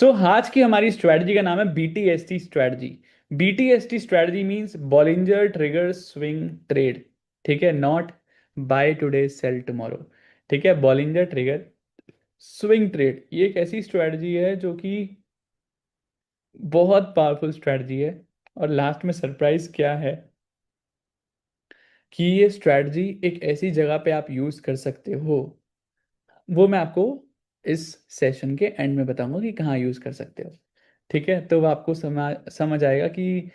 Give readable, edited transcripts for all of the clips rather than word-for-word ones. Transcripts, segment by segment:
आज की हमारी स्ट्रेटजी का नाम है BTST strategy. BTST strategy means Bollinger trigger swing trade. ठीक है, not buy today sell tomorrow. ठीक है, बॉलिंजर ट्रिगर स्विंग ट्रेड ये एक ऐसी स्ट्रेटजी है जो कि बहुत पावरफुल स्ट्रेटजी है। और लास्ट में सरप्राइज क्या है कि ये स्ट्रेटजी एक ऐसी जगह पे आप यूज कर सकते हो, वो मैं आपको इस सेशन के एंड में बताऊंगा कि कहाँ यूज कर सकते हो। ठीक है, तो वो आपको समझ आएगा कि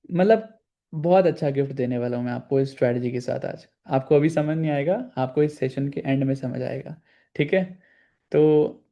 मतलब बहुत अच्छा गिफ्ट देने वाला हूँ मैं आपको इस स्ट्रैटेजी के साथ आज। आपको अभी समझ नहीं आएगा, आपको इस सेशन के एंड में समझ आएगा। ठीक है, तो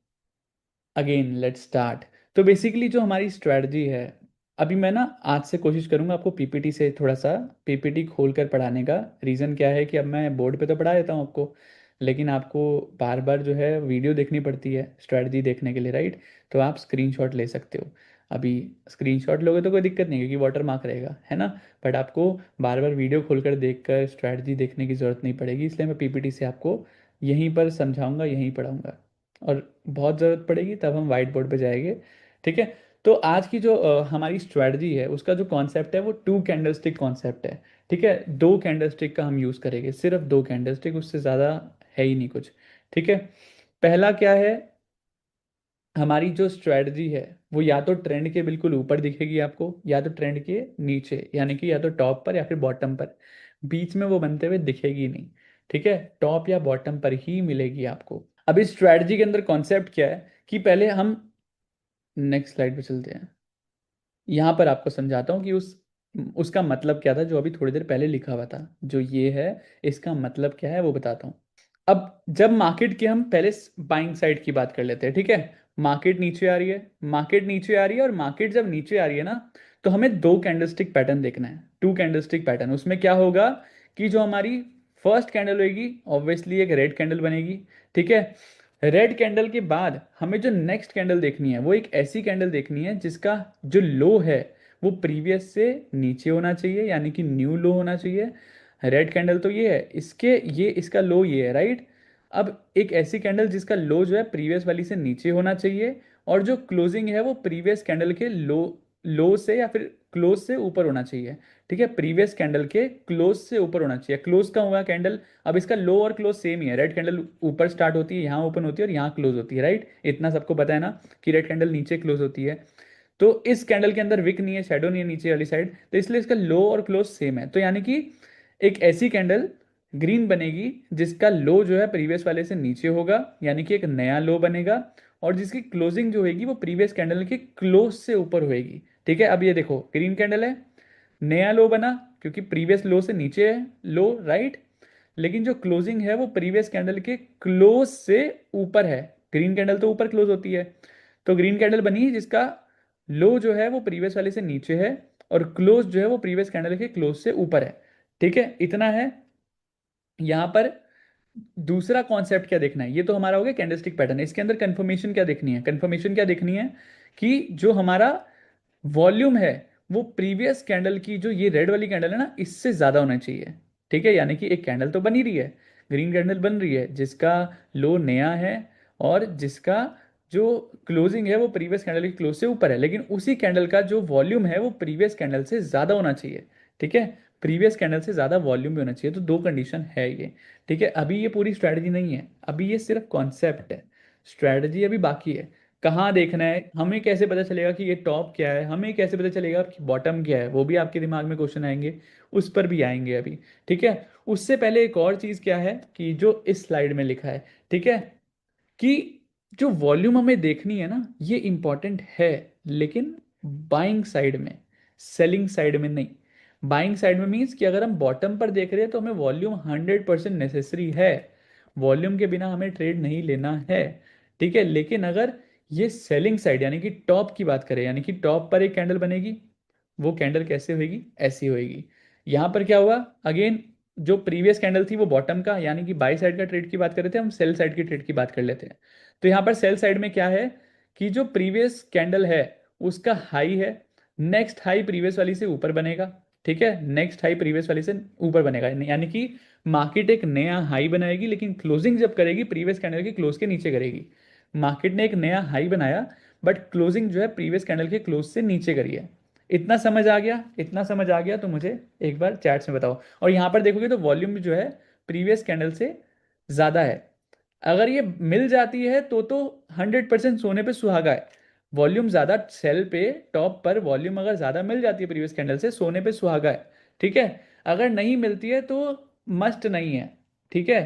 अगेन लेट्स स्टार्ट। तो बेसिकली जो हमारी स्ट्रैटेजी है, अभी मैं ना आज से कोशिश करूंगा आपको पीपीटी से थोड़ा सा पीपीटी खोल कर पढ़ाने का। रीज़न क्या है कि अब मैं बोर्ड पे तो पढ़ा देता हूँ आपको, लेकिन आपको बार बार जो है वीडियो देखनी पड़ती है स्ट्रैटेजी देखने के लिए, राइट। तो आप स्क्रीनशॉट ले सकते हो। अभी स्क्रीनशॉट लोगे तो कोई दिक्कत नहीं है क्योंकि वाटर मार्क रहेगा, है ना। बट आपको बार बार वीडियो खोलकर देखकर स्ट्रैटेजी देखने की ज़रूरत नहीं पड़ेगी, इसलिए मैं पीपीटी से आपको यहीं पर समझाऊंगा, यहीं पढ़ाऊंगा। और बहुत ज़रूरत पड़ेगी तब हम वाइट बोर्ड पे जाएंगे। ठीक है, तो आज की जो हमारी स्ट्रेटजी है उसका जो कॉन्सेप्ट है वो टू कैंडलस्टिक कॉन्सेप्ट है। ठीक है, दो कैंडलस्टिक का हम यूज़ करेंगे, सिर्फ दो कैंडलस्टिक, उससे ज़्यादा है ही नहीं कुछ। ठीक है, पहला क्या है, हमारी जो स्ट्रेटजी है वो या तो ट्रेंड के बिल्कुल ऊपर दिखेगी आपको, या तो ट्रेंड के नीचे, यानी कि या तो टॉप पर या फिर बॉटम पर। बीच में वो बनते हुए दिखेगी नहीं। ठीक है, टॉप या बॉटम पर ही मिलेगी आपको। अब इस स्ट्रेटजी के अंदर कॉन्सेप्ट क्या है कि पहले हम नेक्स्ट स्लाइड पे चलते हैं। यहाँ पर आपको समझाता हूँ कि उसका मतलब क्या था जो अभी थोड़ी देर पहले लिखा हुआ था। जो ये है, इसका मतलब क्या है वो बताता हूँ। अब जब मार्केट की हम पहले बाइंग साइड की बात कर लेते हैं। ठीक है, मार्केट नीचे आ रही है, मार्केट नीचे आ रही है, और मार्केट जब नीचे आ रही है ना, तो हमें दो कैंडलस्टिक पैटर्न देखना है, टू कैंडलस्टिक पैटर्न। उसमें क्या होगा कि जो हमारी फर्स्ट कैंडल होगी ऑब्वियसली एक रेड कैंडल बनेगी। ठीक है, रेड कैंडल के बाद हमें जो नेक्स्ट कैंडल देखनी है वो एक ऐसी कैंडल देखनी है जिसका जो लो है वो प्रीवियस से नीचे होना चाहिए, यानी कि न्यू लो होना चाहिए। रेड कैंडल तो ये है, ये इसका लो ये है, राइट। अब एक ऐसी कैंडल जिसका लो जो है प्रीवियस वाली से नीचे होना चाहिए, और जो क्लोजिंग है वो प्रीवियस कैंडल के लो लो से या फिर क्लोज से ऊपर होना चाहिए। ठीक है, प्रीवियस कैंडल के क्लोज से ऊपर होना चाहिए। क्लोज का हुआ कैंडल, अब इसका लो और क्लोज सेम ही है। रेड कैंडल ऊपर स्टार्ट होती है, यहाँ ओपन होती है और यहाँ क्लोज होती है, राइट। इतना सबको पता है ना कि रेड कैंडल नीचे क्लोज होती है। तो इस कैंडल के अंदर विक नहीं है, शेडो नहीं है नीचे वाली साइड, तो इसलिए इसका लो और क्लोज सेम है। तो यानी कि एक ऐसी कैंडल ग्रीन बनेगी जिसका लो जो है प्रीवियस वाले से नीचे होगा, यानी कि एक नया लो बनेगा, और जिसकी क्लोजिंग जो होगी वो प्रीवियस कैंडल के क्लोज से ऊपर होएगी। ठीक है, अब ये देखो ग्रीन कैंडल है, नया लो बना क्योंकि प्रीवियस लो से नीचे है लो, राइट। लेकिन जो क्लोजिंग है वो प्रीवियस कैंडल के क्लोज से ऊपर है। ग्रीन कैंडल तो ऊपर क्लोज होती है, तो ग्रीन कैंडल बनी जिसका लो जो है वो प्रीवियस वाले से नीचे है, और क्लोज जो है वो प्रीवियस कैंडल के क्लोज से ऊपर है। ठीक है, इतना है यहां पर। दूसरा कॉन्सेप्ट क्या देखना है, ये तो हमारा हो गया कैंडलस्टिक पैटर्न। इसके अंदर कंफर्मेशन क्या देखनी है, कंफर्मेशन क्या देखनी है कि जो हमारा वॉल्यूम है वो प्रीवियस कैंडल की, जो ये रेड वाली कैंडल है ना, इससे ज्यादा होना चाहिए। ठीक है, यानी कि एक कैंडल तो बन ही रही है, ग्रीन कैंडल बन रही है जिसका लो नया है, और जिसका जो क्लोजिंग है वो प्रीवियस कैंडल के क्लोज से ऊपर है, लेकिन उसी कैंडल का जो वॉल्यूम है वो प्रीवियस कैंडल से ज्यादा होना चाहिए। ठीक है, प्रीवियस कैंडल से ज्यादा वॉल्यूम भी होना चाहिए। तो दो कंडीशन है ये। ठीक है, अभी ये पूरी स्ट्रैटेजी नहीं है, अभी ये सिर्फ कॉन्सेप्ट है, स्ट्रैटेजी अभी बाकी है। कहाँ देखना है, हमें कैसे पता चलेगा कि ये टॉप क्या है, हमें कैसे पता चलेगा कि बॉटम क्या है, वो भी आपके दिमाग में क्वेश्चन आएंगे, उस पर भी आएंगे अभी। ठीक है, उससे पहले एक और चीज़ क्या है कि जो इस स्लाइड में लिखा है, ठीक है, कि जो वॉल्यूम हमें देखनी है ना ये इंपॉर्टेंट है, लेकिन बाइंग साइड में, सेलिंग साइड में नहीं। बाइंग साइड में मीन्स कि अगर हम बॉटम पर देख रहे हैं तो हमें वॉल्यूम 100% नेसेसरी है, वॉल्यूम के बिना हमें ट्रेड नहीं लेना है। ठीक है, लेकिन अगर ये सेलिंग साइड यानी कि टॉप की बात करें, यानी कि टॉप पर एक कैंडल बनेगी, वो कैंडल कैसे होगी, ऐसी होगी। यहां पर क्या हुआ, अगेन जो प्रीवियस कैंडल थी वो बॉटम का, यानी कि बाई साइड का ट्रेड की बात कर रहे थे, हम सेल साइड की ट्रेड की बात कर लेते हैं। तो यहां पर सेल साइड में क्या है कि जो प्रीवियस कैंडल है उसका हाई है, नेक्स्ट हाई प्रीवियस वाली से ऊपर बनेगा। ठीक है, नेक्स्ट हाई प्रीवियस वाली से ऊपर बनेगा, यानी कि मार्केट एक नया हाई बनाएगी, लेकिन क्लोजिंग जब करेगी प्रीवियस कैंडल के क्लोज के नीचे करेगी। मार्केट ने एक नया हाई बनाया, बट क्लोजिंग जो है प्रीवियस कैंडल के क्लोज से नीचे करी है। इतना समझ आ गया? इतना समझ आ गया तो मुझे एक बार चैट्स में बताओ। और यहाँ पर देखोगे तो वॉल्यूम जो है प्रीवियस कैंडल से ज़्यादा है। अगर ये मिल जाती है तो 100% सोने पे सुहागा है। वॉल्यूम ज़्यादा सेल पे, टॉप पर वॉल्यूम अगर ज़्यादा मिल जाती है प्रीवियस कैंडल से, सोने पे सुहागा है। ठीक है। अगर नहीं मिलती है तो मस्ट नहीं है। ठीक है।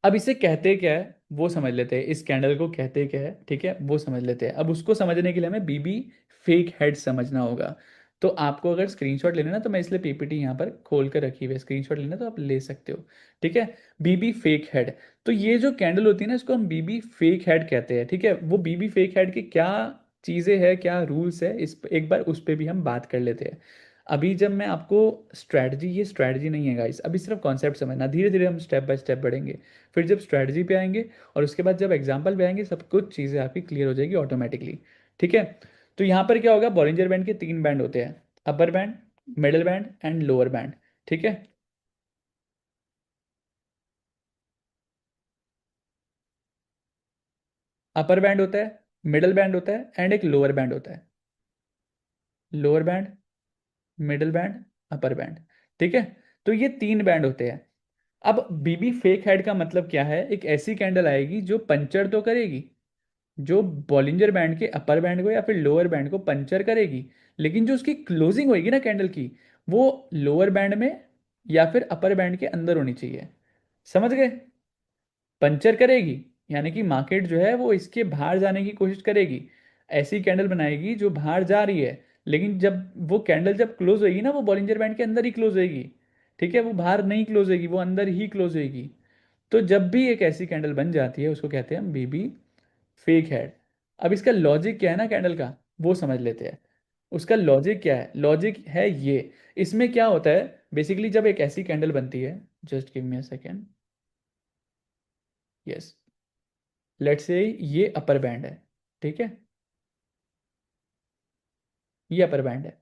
अब इसे कहते क्या है वो समझ लेते हैं, इस कैंडल को कहते क्या है, ठीक है, वो समझ लेते हैं। अब उसको समझने के लिए हमें बीबी फेक हेड समझना होगा। तो आपको अगर स्क्रीनशॉट लेना ना, तो मैं इसलिए पीपीटी यहाँ पर खोल कर रखी हुई है, स्क्रीनशॉट लेना तो आप ले सकते हो। ठीक है। बीबी फेक हेड। तो ये जो कैंडल होती है ना, इसको हम बीबी फेक हेड कहते हैं। ठीक है। वो बीबी फेक हेड की क्या चीज़ें हैं, क्या रूल्स है, इस एक बार उस पर भी हम बात कर लेते हैं। अभी जब मैं आपको स्ट्रैटेजी, ये स्ट्रैटेजी नहीं है गाइस, अभी सिर्फ कॉन्सेप्ट समझना, धीरे धीरे हम स्टेप बाय स्टेप बढ़ेंगे। फिर जब स्ट्रैटेजी पे आएंगे और उसके बाद जब एग्जाम्पल पे आएंगे, सब कुछ चीज़ें आपकी क्लियर हो जाएगी ऑटोमेटिकली। ठीक है। तो यहाँ पर क्या होगा, बॉलिंजर बैंड के 3 बैंड होते हैं, upper band, middle band and lower band. ठीक है। अपर बैंड होता है, मिडल बैंड होता है एंड एक लोअर बैंड होता है। Lower band, middle band, upper band. ठीक है। तो ये 3 बैंड होते हैं। अब बीबी फेक हेड का मतलब क्या है, एक ऐसी कैंडल आएगी जो पंचर तो करेगी, जो बॉलिंजर बैंड के अपर बैंड को या फिर लोअर बैंड को पंचर करेगी, लेकिन जो उसकी क्लोजिंग होगी ना कैंडल की, वो लोअर बैंड में या फिर अपर बैंड के अंदर होनी चाहिए। समझ गए? पंचर करेगी यानी कि मार्केट जो है वो इसके बाहर जाने की कोशिश करेगी, ऐसी कैंडल बनाएगी जो बाहर जा रही है, लेकिन जब वो कैंडल जब क्लोज होगी ना, वो बॉलिंजर बैंड के अंदर ही क्लोज होगी। ठीक है। वो बाहर नहीं क्लोज होगी, वो अंदर ही क्लोज होगी। तो जब भी एक ऐसी कैंडल बन जाती है उसको कहते हैं हम बीबी फेक हेड। अब इसका लॉजिक क्या है ना कैंडल का, वो समझ लेते हैं। उसका लॉजिक क्या है? लॉजिक है ये, इसमें क्या होता है बेसिकली, जब एक ऐसी कैंडल बनती है, just give me a second. Yes. Let's say ये अपर बैंड है। ठीक है। ये अपर बैंड है।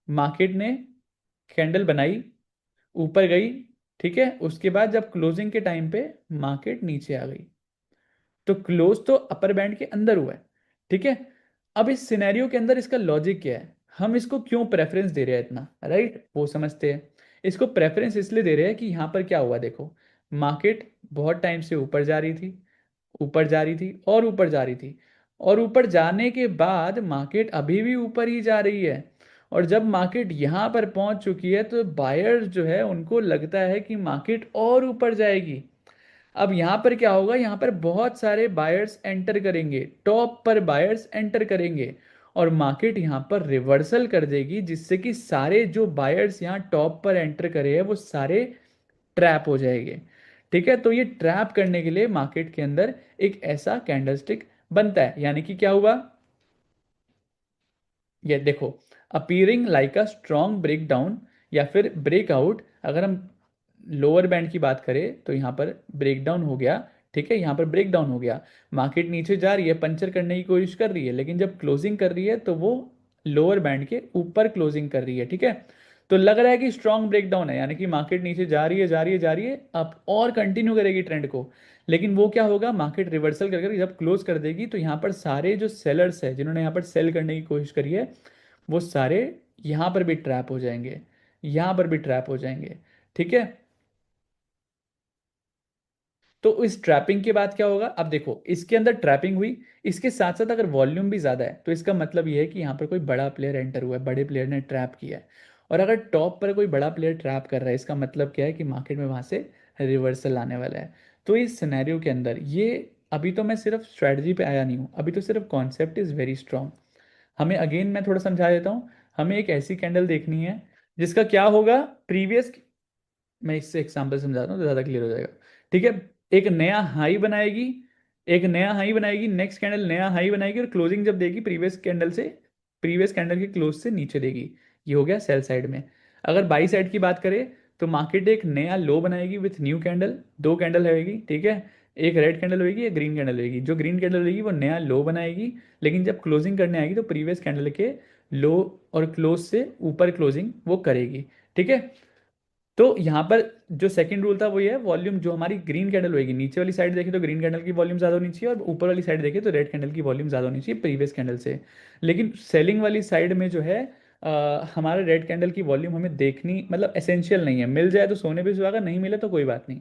मार्केट ने कैंडल बनाई, ऊपर गई। ठीक है। उसके बाद जब क्लोजिंग के टाइम पे मार्केट नीचे आ गई, तो क्लोज तो अपर बैंड के अंदर हुआ है। ठीक है। अब इस सिनेरियो के अंदर इसका लॉजिक क्या है, हम इसको क्यों प्रेफरेंस दे रहे हैं इतना, राइट, वो समझते हैं। इसको प्रेफरेंस इसलिए दे रहे हैं कि यहाँ पर क्या हुआ देखो, मार्केट बहुत टाइम से ऊपर जा रही थी, ऊपर जा रही थी और ऊपर जा रही थी, और ऊपर जाने के बाद मार्केट अभी भी ऊपर ही जा रही है। और जब मार्केट यहाँ पर पहुंच चुकी है तो बायर्स जो है उनको लगता है कि मार्केट और ऊपर जाएगी। अब यहाँ पर क्या होगा, यहाँ पर बहुत सारे बायर्स एंटर करेंगे, टॉप पर बायर्स एंटर करेंगे, और मार्केट यहाँ पर रिवर्सल कर देगी, जिससे कि सारे जो बायर्स यहाँ टॉप पर एंटर करे हैं वो सारे ट्रैप हो जाएंगे। ठीक है। तो ये ट्रैप करने के लिए मार्केट के अंदर एक ऐसा कैंडलस्टिक बनता है, यानी कि क्या हुआ, ये देखो, appearing like a strong break down या फिर ब्रेकआउट। अगर हम लोअर बैंड की बात करें तो यहाँ पर ब्रेक डाउन हो गया। ठीक है। यहाँ पर ब्रेक डाउन हो गया, मार्केट नीचे जा रही है, पंचर करने की कोशिश कर रही है, लेकिन जब क्लोजिंग कर रही है तो वो लोअर बैंड के ऊपर क्लोजिंग कर रही है। ठीक है। तो लग रहा है कि स्ट्रॉन्ग ब्रेक डाउन है, यानी कि मार्केट नीचे जा रही है, जा रही है, जा रही है, अब और कंटिन्यू करेगी ट्रेंड को। लेकिन वो क्या होगा, मार्केट रिवर्सल करके जब क्लोज कर देगी तो यहाँ पर सारे जो सेलर्स है जिन्होंने यहाँ पर सेल करने की कोशिश करी है, वो सारे यहाँ पर भी ट्रैप हो जाएंगे, यहाँ पर भी ट्रैप हो जाएंगे। ठीक है। तो इस ट्रैपिंग के बाद क्या होगा, अब देखो इसके अंदर ट्रैपिंग हुई, इसके साथ साथ अगर वॉल्यूम भी ज़्यादा है तो इसका मतलब ये है कि यहाँ पर कोई बड़ा प्लेयर एंटर हुआ है, बड़े प्लेयर ने ट्रैप किया है। और अगर टॉप पर कोई बड़ा प्लेयर ट्रैप कर रहा है, इसका मतलब क्या है कि मार्केट में वहाँ से रिवर्सल आने वाला है। तो इस सिनेरियो के अंदर ये, अभी तो मैं सिर्फ स्ट्रैटेजी पे आया नहीं हूँ, अभी तो सिर्फ कॉन्सेप्ट इज़ वेरी स्ट्रांग। हमें अगेन मैं थोड़ा समझा देता हूँ। हमें एक ऐसी कैंडल देखनी है जिसका क्या होगा, प्रीवियस, मैं इससे एग्जाम्पल समझाता हूँ तो ज़्यादा क्लियर हो जाएगा। ठीक है। एक नया हाई बनाएगी, एक नया हाई बनाएगी, नेक्स्ट कैंडल नया हाई बनाएगी, और क्लोजिंग जब देगी प्रीवियस कैंडल से, प्रीवियस कैंडल के क्लोज से नीचे देगी। ये हो गया सेल साइड में। अगर बाई साइड की बात करें तो मार्केट एक नया लो बनाएगी विथ न्यू कैंडल, 2 कैंडल होगी। ठीक है। एक रेड कैंडल होगी, एक ग्रीन कैंडल होगी, जो ग्रीन कैंडल होगी वो नया लो बनाएगी, लेकिन जब क्लोजिंग करने आएगी तो प्रीवियस कैंडल के लो और क्लोज से ऊपर क्लोजिंग वो करेगी। ठीक है। तो यहाँ पर जो सेकंड रूल था वो ये है, वॉल्यूम जो हमारी ग्रीन कैंडल होगी, नीचे वाली साइड देखें तो ग्रीन कैंडल की वॉल्यूम ज़्यादा होनी चाहिए, और ऊपर वाली साइड देखें तो रेड कैंडल की वॉल्यूम ज़्यादा होनी चाहिए प्रीवियस कैंडल से। लेकिन सेलिंग वाली साइड में जो है हमारे रेड कैंडल की वॉल्यूम हमें देखनी मतलब एसेंशियल नहीं है, मिल जाए तो सोने पे सुहागा, नहीं मिले तो कोई बात नहीं।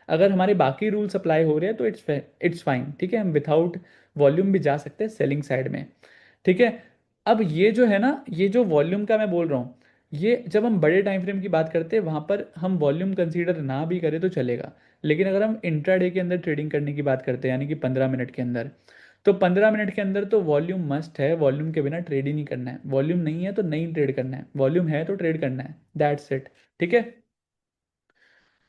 अगर हमारे बाकी रूल्स अप्लाई हो रहे हैं तो इट्स फाइन, ठीक है, हम विथाउट वॉल्यूम भी जा सकते हैं सेलिंग साइड में। ठीक है। अब ये जो है ना, ये जो वॉल्यूम का मैं बोल रहा हूँ, ये जब हम बड़े टाइम फ्रेम की बात करते हैं वहाँ पर हम वॉल्यूम कंसीडर ना भी करें तो चलेगा। लेकिन अगर हम इंट्राडे के अंदर ट्रेडिंग करने की बात करते हैं, यानी कि 15 मिनट के अंदर, तो 15 मिनट के अंदर तो वॉल्यूम मस्ट है, वॉल्यूम के बिना ट्रेड ही नहीं करना है, वॉल्यूम नहीं है तो नहीं ट्रेड करना है, वॉल्यूम है तो ट्रेड करना है, दैट्स इट। ठीक है।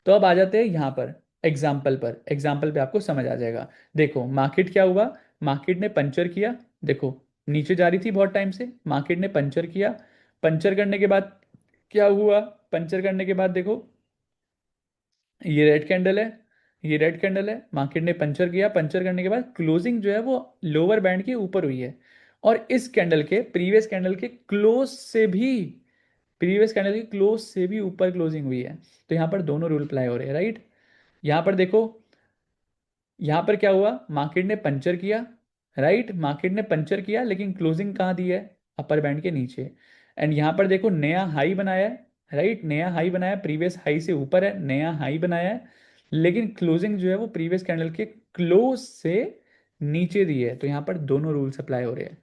तो अब आ जाते हैं यहाँ पर एग्जाम्पल पर, एग्जाम्पल पे आपको समझ आ जाएगा। देखो मार्केट क्या हुआ, मार्केट ने पंचर किया, देखो नीचे जा रही थी बहुत टाइम से, मार्केट ने पंचर किया, पंचर करने के बाद क्या हुआ, पंचर करने के बाद देखो ये रेड कैंडल है, ये रेड कैंडल है, मार्केट ने पंचर किया, पंचर करने के बाद क्लोजिंग जो है वो लोअर बैंड के ऊपर हुई है, और इस कैंडल के प्रीवियस कैंडल के क्लोज से भी, प्रीवियस कैंडल के क्लोज से भी ऊपर क्लोजिंग हुई है। तो यहाँ पर दोनों रूल अप्लाई हो रहे हैं, राइट। यहाँ पर देखो, यहाँ पर क्या हुआ, मार्केट ने पंचर किया, राइट, मार्केट ने पंचर किया लेकिन क्लोजिंग कहाँ दी है, अपर बैंड के नीचे। एंड यहाँ पर देखो नया हाई बनाया है, राइट, नया हाई बनाया, प्रीवियस हाई से ऊपर है, नया हाई बनाया है, लेकिन क्लोजिंग जो है वो प्रीवियस कैंडल के क्लोज से नीचे दी है। तो यहाँ पर दोनों रूल्स अप्लाई हो रहे हैं।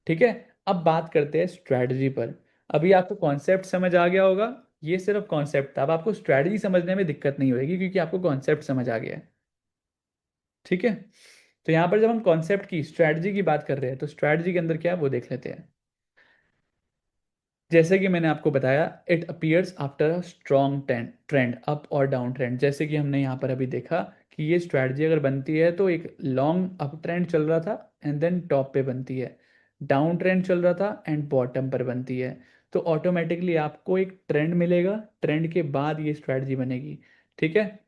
ठीक है। अब बात करते हैं स्ट्रैटेजी पर। अभी आपको कॉन्सेप्ट समझ आ गया होगा, ये सिर्फ कॉन्सेप्ट था, अब आपको स्ट्रैटेजी समझने में दिक्कत नहीं होगी क्योंकि आपको कॉन्सेप्ट समझ आ गया है। ठीक है। तो यहाँ पर जब हम कॉन्सेप्ट की स्ट्रैटेजी की बात कर रहे हैं तो स्ट्रैटेजी के अंदर क्या है वो देख लेते हैं। जैसे कि मैंने आपको बताया, it appears after a strong trend up और डाउन ट्रेंड, जैसे कि हमने यहाँ पर अभी देखा कि ये स्ट्रैटेजी अगर बनती है तो एक लॉन्ग अप ट्रेंड चल रहा था एंड देन टॉप पे बनती है, डाउन ट्रेंड चल रहा था एंड बॉटम पर बनती है। तो ऑटोमेटिकली आपको एक ट्रेंड मिलेगा, ट्रेंड के बाद ये स्ट्रैटेजी बनेगी। ठीक है।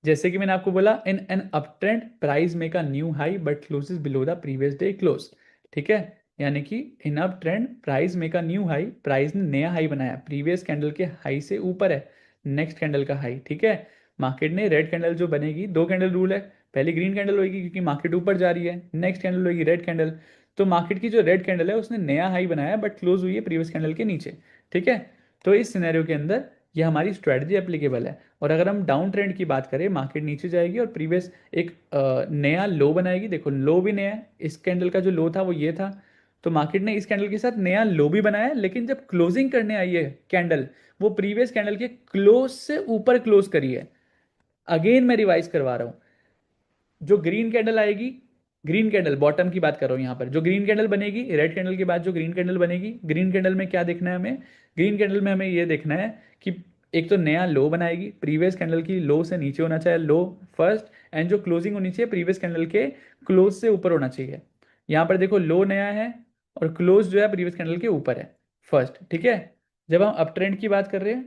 जैसे कि मैंने आपको बोला, in an up trend price make a new high but closes below the previous day close. ठीक है। यानी कि in up trend price make a new high, price ने नया हाई बनाया, प्रीवियस कैंडल के हाई से ऊपर है, नेक्स्ट कैंडल का हाई। ठीक है। मार्केट ने रेड कैंडल जो बनेगी, दो कैंडल रूल है, पहली ग्रीन कैंडल होगी क्योंकि मार्केट ऊपर जा रही है, नेक्स्ट कैंडल होगी रेड कैंडल। तो मार्केट की जो रेड कैंडल है उसने नया हाई बनाया बट क्लोज हुई है प्रीवियस कैंडल के नीचे। ठीक है। तो इस सिनेरियो के अंदर ये हमारी स्ट्रेटजी एप्लीकेबल है। और अगर हम डाउन ट्रेंड की बात करें, मार्केट नीचे जाएगी और प्रीवियस एक नया लो बनाएगी, देखो लो भी नया है, इस कैंडल का जो लो था वो ये था, तो मार्केट ने इस कैंडल के साथ नया लो भी बनाया है, लेकिन जब क्लोजिंग करने आई है कैंडल, वो प्रीवियस कैंडल के क्लोज से ऊपर क्लोज करी है। अगेन मैं रिवाइज करवा रहा हूँ, जो ग्रीन कैंडल आएगी, ग्रीन कैंडल बॉटम की बात कर रहा हूं यहां पर, जो ग्रीन कैंडल बनेगी रेड कैंडल के बाद, जो ग्रीन कैंडल बनेगी, ग्रीन कैंडल में क्या देखना है हमें, ग्रीन कैंडल में हमें ये देखना है कि एक तो नया लो बनाएगी, प्रीवियस कैंडल की लो से नीचे होना चाहिए लो फर्स्ट, एंड जो क्लोजिंग होनी चाहिए प्रीवियस कैंडल के क्लोज से ऊपर होना चाहिए। यहाँ पर देखो लो नया है और क्लोज जो है प्रीवियस कैंडल के ऊपर है फर्स्ट। ठीक है। जब हम अप ट्रेंड की बात कर रहे हैं,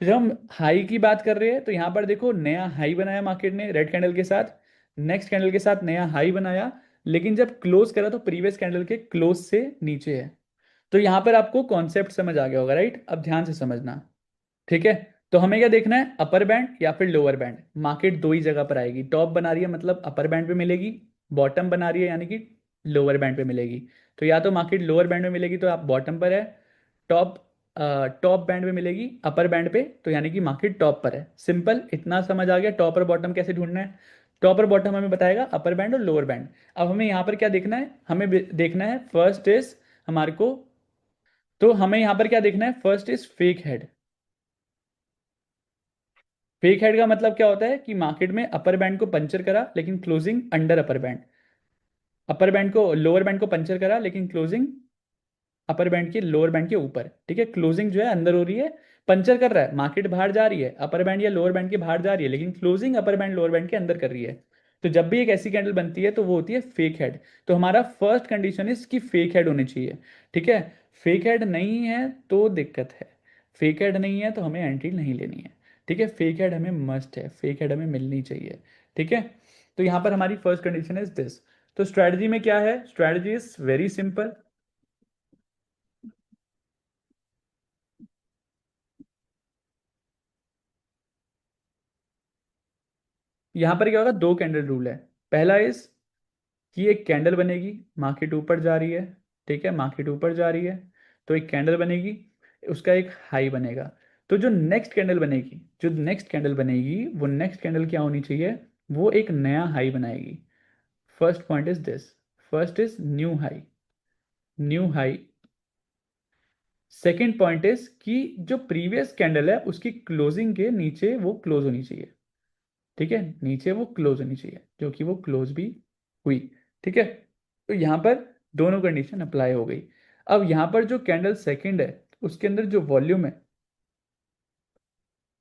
तो जब हम हाई की बात कर रहे हैं तो यहां पर देखो नया हाई बनाया मार्केट ने रेड कैंडल के साथ, नेक्स्ट कैंडल के साथ नया हाई बनाया, लेकिन जब क्लोज करा तो प्रीवियस कैंडल के क्लोज से नीचे है। तो यहां पर आपको कॉन्सेप्ट समझ आ गया होगा, राइट। अब ध्यान से समझना। ठीक है। तो हमें क्या देखना है, अपर बैंड या फिर लोअर बैंड। मार्केट दो ही जगह पर आएगी, टॉप बना रही है मतलब अपर बैंड पे मिलेगी, बॉटम बना रही है यानी कि लोअर बैंड पे मिलेगी। तो या तो मार्केट लोअर बैंड में मिलेगी तो आप बॉटम पर है, टॉप टॉप बैंड में मिलेगी अपर बैंड पे तो यानी कि मार्केट टॉप पर है। सिंपल, इतना समझ आ गया टॉप और बॉटम कैसे ढूंढना है। टॉप और बॉटम हमें बताएगा अपर बैंड और लोअर बैंड। अब हमें यहाँ पर क्या देखना है, हमें देखना है फर्स्ट इज हमारे को, तो हमें यहाँ पर क्या देखना है, first is fake head. Fake head का मतलब क्या होता है कि मार्केट में अपर बैंड को पंचर करा लेकिन closing under upper band, upper band को लोअर बैंड को पंचर करा लेकिन क्लोजिंग अपर बैंड के लोअर बैंड के ऊपर। ठीक है। क्लोजिंग जो है अंदर हो रही है, पंचर कर रहा है, मार्केट बाहर जा रही है अपर बैंड या लोअर बैंड के बाहर जा रही है, लेकिन closing upper band lower band के अंदर कर रही है। तो जब भी एक ऐसी कैंडल बनती है तो वो होती है फेक हेड। तो हमारा फर्स्ट कंडीशन इज कि फेक हेड होनी चाहिए। ठीक है। फेक हेड नहीं है तो दिक्कत है, फेक हेड नहीं है तो हमें एंट्री नहीं लेनी है। ठीक है। फेक हेड हमें मस्ट है, फेक हेड हमें मिलनी चाहिए। ठीक है। तो यहाँ पर हमारी फर्स्ट कंडीशन इज दिस। तो स्ट्रैटेजी में क्या है, स्ट्रैटेजी इज वेरी सिंपल। यहाँ पर क्या होगा, दो कैंडल रूल है। पहला इज कि एक कैंडल बनेगी, मार्केट ऊपर जा रही है, ठीक है, मार्केट ऊपर जा रही है, तो एक कैंडल बनेगी, उसका एक हाई बनेगा। तो जो नेक्स्ट कैंडल बनेगी, जो नेक्स्ट कैंडल बनेगी, वो नेक्स्ट कैंडल क्या होनी चाहिए, वो एक नया हाई बनाएगी। First point is this, first is new high, new high. Second point is कि जो प्रीवियस कैंडल है उसकी क्लोजिंग के नीचे वो क्लोज होनी चाहिए, ठीक है, नीचे वो क्लोज होनी चाहिए, जो कि वो क्लोज भी हुई, ठीक है। तो यहां पर दोनों कंडीशन अप्लाई हो गई। अब यहां पर जो कैंडल सेकंड है उसके अंदर जो वॉल्यूम है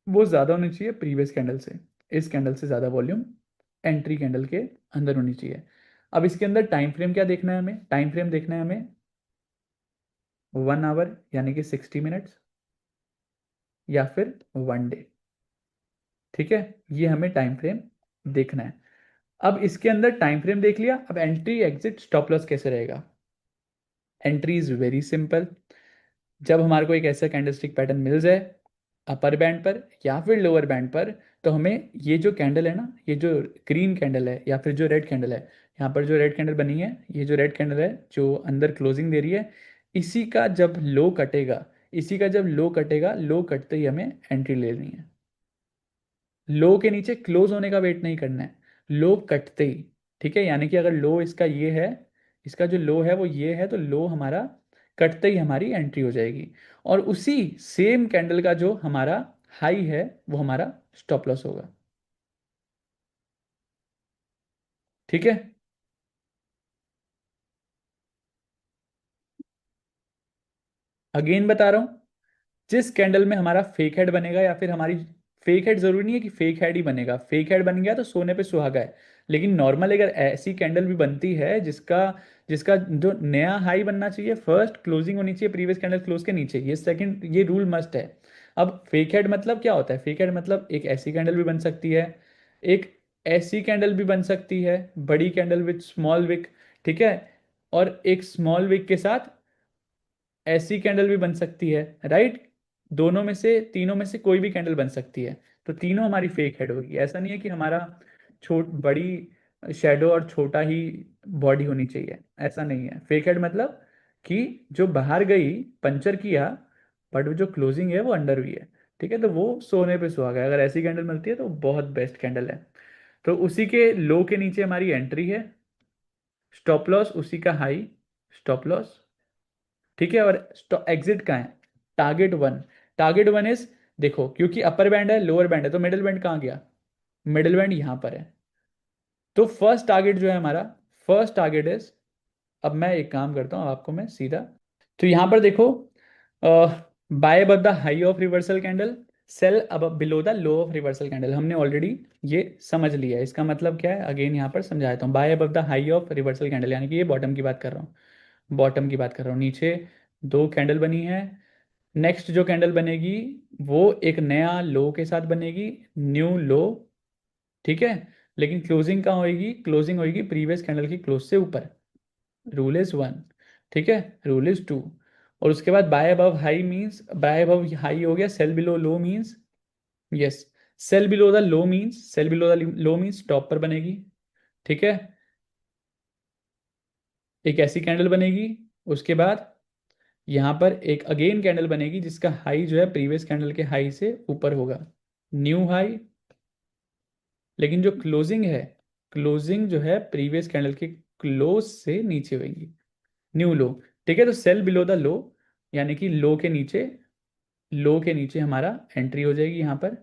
वो ज्यादा होनी चाहिए प्रीवियस कैंडल से, इस कैंडल से ज्यादा वॉल्यूम एंट्री कैंडल के अंदर होनी चाहिए। अब इसके अंदर टाइम फ्रेम क्या देखना है हमें, टाइम फ्रेम देखना है हमें 1 आवर यानी कि 60 मिनट्स, या फिर 1 डे, ठीक है, ये हमें टाइम फ्रेम देखना है। अब इसके अंदर टाइम फ्रेम देख लिया, अब एंट्री एग्जिट स्टॉप लॉस कैसे रहेगा। Entry is very simple. जब हमारे को एक ऐसा कैंडलस्टिक पैटर्न मिल जाए अपर बैंड पर या फिर लोअर बैंड पर, तो हमें ये जो कैंडल है ना, ये जो ग्रीन कैंडल है या फिर जो रेड कैंडल है, यहाँ पर जो रेड कैंडल बनी है, ये जो रेड कैंडल है जो अंदर क्लोजिंग दे रही है, इसी का जब लो कटेगा, इसी का जब लो कटेगा, लो कटते ही हमें एंट्री ले लेनी है। लो के नीचे क्लोज होने का वेट नहीं करना है, लो कटते ही, ठीक है, यानी कि अगर लो इसका ये है, इसका जो लो है वो ये है, तो लो हमारा कटते ही हमारी एंट्री हो जाएगी। और उसी सेम कैंडल का जो हमारा हाई है वो हमारा स्टॉप लॉस होगा, ठीक है। अगेन बता रहा हूं, जिस कैंडल में हमारा फेक हेड बनेगा या फिर हमारी, फेक हेड जरूरी नहीं है कि फेक हेड ही बनेगा, फेक हेड बन गया तो सोने पे सुहागा है, लेकिन नॉर्मल अगर ऐसी कैंडल भी बनती है जिसका जिसका जो नया हाई बनना चाहिए, फर्स्ट क्लोजिंग होनी चाहिए प्रीवियस कैंडल क्लोज के नीचे, ये सेकंड, ये रूल मस्ट है। अब फेक हेड मतलब क्या होता है, फेक हेड मतलब एक ऐसी कैंडल भी बन सकती है, एक ऐसी कैंडल भी बन सकती है, बड़ी कैंडल विथ स्मॉल विक, ठीक है, और एक स्मॉल विक के साथ ऐसी कैंडल भी बन सकती है, राइट। दोनों में से, तीनों में से कोई भी कैंडल बन सकती है, तो तीनों हमारी फेक हेड होगी। ऐसा नहीं है कि हमारा छोट बड़ी शेडो और छोटा ही बॉडी होनी चाहिए, ऐसा नहीं है। फेक हेड मतलब कि जो बाहर गई, पंचर किया, बट जो क्लोजिंग है वो अंडर हुई है, ठीक है, तो वो सोने पे सुहागा है। अगर ऐसी कैंडल मिलती है तो बहुत बेस्ट कैंडल है। तो उसी के लो के नीचे हमारी एंट्री है, स्टॉप लॉस उसी का हाई, स्टॉप लॉस, ठीक है। और एग्जिट कहाँ है, target one, target one is, देखो क्योंकि अपर बैंड है लोअर बैंड है, तो मिडिल बैंड कहाँ गया, मिडिल बैंड यहाँ पर है। तो फर्स्ट टारगेट जो है हमारा, फर्स्ट टारगेट इज, अब मैं एक काम करता हूँ आपको मैं सीधा, तो यहाँ पर देखो, buy above the high of reversal candle, sell अब below the low of reversal candle, हमने ऑलरेडी ये समझ लिया है। इसका मतलब क्या है, अगेन यहाँ पर समझा देता हूँ। Bye above the high of reversal candle यानी कि ये बॉटम की बात कर रहा हूँ, बॉटम की बात कर रहा हूँ, नीचे दो कैंडल बनी है, नेक्स्ट जो कैंडल बनेगी वो एक नया लो के साथ बनेगी, न्यू लो, ठीक है, लेकिन क्लोजिंग कहाँ होगी, क्लोजिंग होगी प्रीवियस कैंडल की क्लोज से ऊपर, रूल इज वन, ठीक है, रूल इज टू। और उसके बाद buy above high means, buy above high हो गया, sell below low means, yes, sell below the low means, sell below the low means top पर बनेगी, ठीक है, एक ऐसी कैंडल बनेगी। उसके बाद यहाँ पर एक अगेन कैंडल बनेगी जिसका हाई जो है प्रीवियस कैंडल के हाई से ऊपर होगा, न्यू हाई, लेकिन जो क्लोजिंग है, क्लोजिंग जो है प्रीवियस कैंडल के क्लोज से नीचे होगी, न्यू लो, ठीक है। तो सेल बिलो द लो यानी कि लो के नीचे, लो के नीचे हमारा एंट्री हो जाएगी यहाँ पर,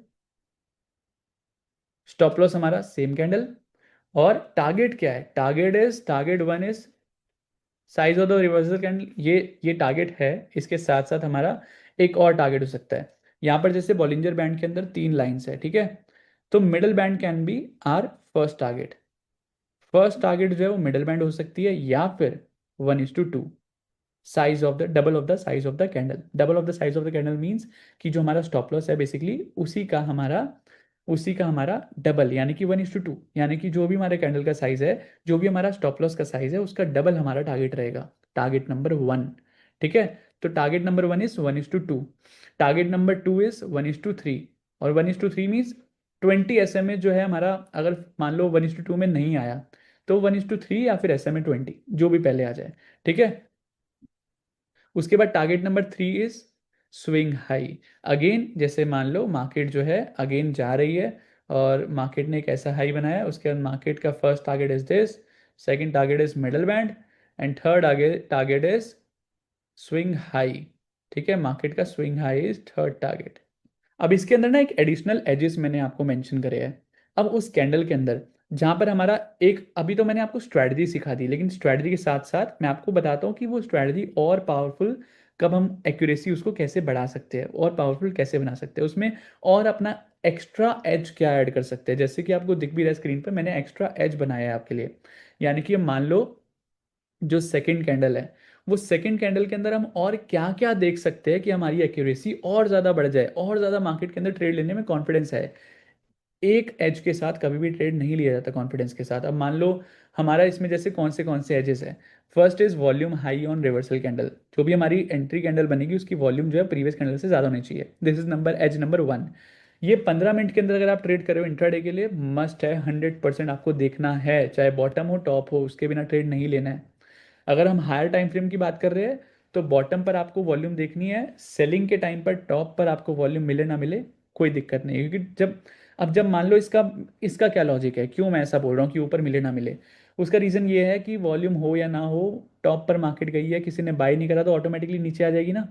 स्टॉप लॉस हमारा सेम कैंडल। और टारगेट क्या है, target is, target one is size of the reversal candle, ये टारगेट है। इसके साथ साथ हमारा एक और टारगेट हो सकता है, यहाँ पर जैसे बॉलिंजर बैंड के अंदर तीन लाइंस है, ठीक है, तो middle band can be our first target, first target जो है वो मिडल बैंड हो सकती है, या फिर 1:2 size of the, double of the size of the candle, double of the size of the candle means कि जो हमारा स्टॉप लॉस है बेसिकली उसी का हमारा डबल, यानी कि 1:2, यानी कि जो भी हमारे कैंडल का साइज है, जो भी हमारा स्टॉप लॉस का साइज है उसका डबल हमारा टारगेट रहेगा, टारगेट नंबर वन, ठीक है। तो target number one is 1:2, target number two is 1:3, और 1:3 मीन्स 20 SMA जो है हमारा, अगर मान लो 1:2 में नहीं आया, तो 1:3 या फिर SMA 20, जो भी पहले आ जाए। ठीक है। उसके बाद target number 3 is swing high. Again जैसे मान लो मार्केट जो है अगेन जा रही है, और मार्केट ने एक ऐसा हाई बनाया है, उसके बाद मार्केट का first target is this, second target is middle band, and third target is swing high. ठीक है, मार्केट का swing high is third target. अब इसके अंदर ना एक एडिशनल एजेस मैंने आपको मेंशन करे हैं। अब उस कैंडल के अंदर जहां पर हमारा एक, अभी तो मैंने आपको स्ट्रैटेजी सिखा दी, लेकिन स्ट्रैटेजी के साथ साथ मैं आपको बताता हूँ कि वो स्ट्रैटेजी और पावरफुल कब, हम एक्यूरेसी उसको कैसे बढ़ा सकते हैं और पावरफुल कैसे बना सकते हैं उसमें, और अपना एक्स्ट्रा एज क्या ऐड कर सकते हैं। जैसे कि आपको दिख भी रहा है स्क्रीन पर, मैंने एक्स्ट्रा एज बनाया है आपके लिए। यानी कि मान लो जो सेकंड कैंडल है, वो सेकंड कैंडल के अंदर हम और क्या क्या देख सकते हैं कि हमारी एक्यूरेसी और ज़्यादा बढ़ जाए, और ज़्यादा मार्केट के अंदर ट्रेड लेने में कॉन्फिडेंस है। एक एज के साथ कभी भी ट्रेड नहीं लिया जाता कॉन्फिडेंस के साथ। अब मान लो हमारा इसमें जैसे कौन से एजेस है। First is volume high on reversal candle. जो भी हमारी एंट्री कैंडल बनेगी उसकी वॉल्यूम जो है प्रीवियस कैंडल से ज़्यादा होनी चाहिए। This is number as number 1। ये 15 मिनट के अंदर अगर आप ट्रेड कर रहे हो इंट्राडे के लिए, मस्ट है, 100% आपको देखना है, चाहे बॉटम हो टॉप हो, उसके बिना ट्रेड नहीं लेना है। अगर हम हायर टाइम फ्रेम की बात कर रहे हैं, तो बॉटम पर आपको वॉल्यूम देखनी है, सेलिंग के टाइम पर टॉप पर आपको वॉल्यूम मिले ना मिले कोई दिक्कत नहीं है, क्योंकि जब मान लो इसका इसका क्या लॉजिक है, क्यों मैं ऐसा बोल रहा हूँ कि ऊपर मिले ना मिले। उसका रीज़न ये है कि वॉल्यूम हो या ना हो, टॉप पर मार्केट गई है, किसी ने बाय नहीं करा तो ऑटोमेटिकली नीचे आ जाएगी ना,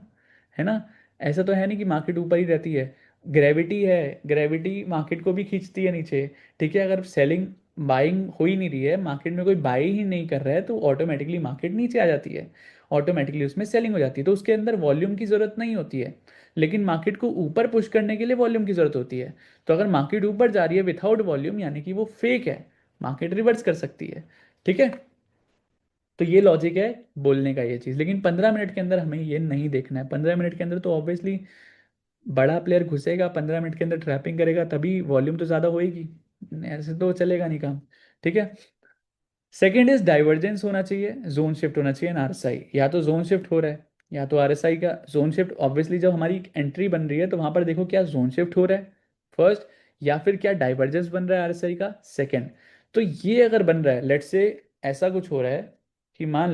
है ना। ऐसा तो है नहीं कि मार्केट ऊपर ही रहती है, ग्रेविटी है, ग्रेविटी मार्केट को भी खींचती है नीचे। ठीक है, अगर सेलिंग बाइंग हो ही नहीं रही है, मार्केट में कोई बाई ही नहीं कर रहा है, तो ऑटोमेटिकली मार्केट नीचे आ जाती है, ऑटोमेटिकली उसमें सेलिंग हो जाती है, तो उसके अंदर वॉल्यूम की ज़रूरत नहीं होती है। लेकिन मार्केट को ऊपर पुश करने के लिए वॉल्यूम की ज़रूरत होती है। तो अगर मार्केट ऊपर जा रही है विथआउट वॉल्यूम, यानी कि वो फेक है, मार्केट रिवर्स कर सकती है। ठीक है, तो ये लॉजिक है बोलने का ये चीज़। लेकिन 15 मिनट के अंदर हमें ये नहीं देखना है। 15 मिनट के अंदर तो ऑब्वियसली बड़ा प्लेयर घुसेगा, 15 मिनट के अंदर ट्रैपिंग करेगा, तभी वॉल्यूम तो ज़्यादा होएगी, ऐसे तो चलेगा नहीं काम। ठीक है। सेकेंड इज डाइवर्जेंस होना चाहिए, जोन शिफ्ट होना चाहिए, आरएसआई। या तो जोन शिफ्ट हो रहा है या तो आरएसआई का जोन शिफ्ट। ऑब्वियसली जब हमारी एंट्री बन रही है तो वहां पर देखो क्या जोन शिफ्ट हो रहा है फर्स्ट, या फिर क्या डाइवर्जेंस बन रहा है आरएसआई का सेकेंड। तो ये अगर बन रहा है, लेट्स से ऐसा कुछ हो रहा है कि मान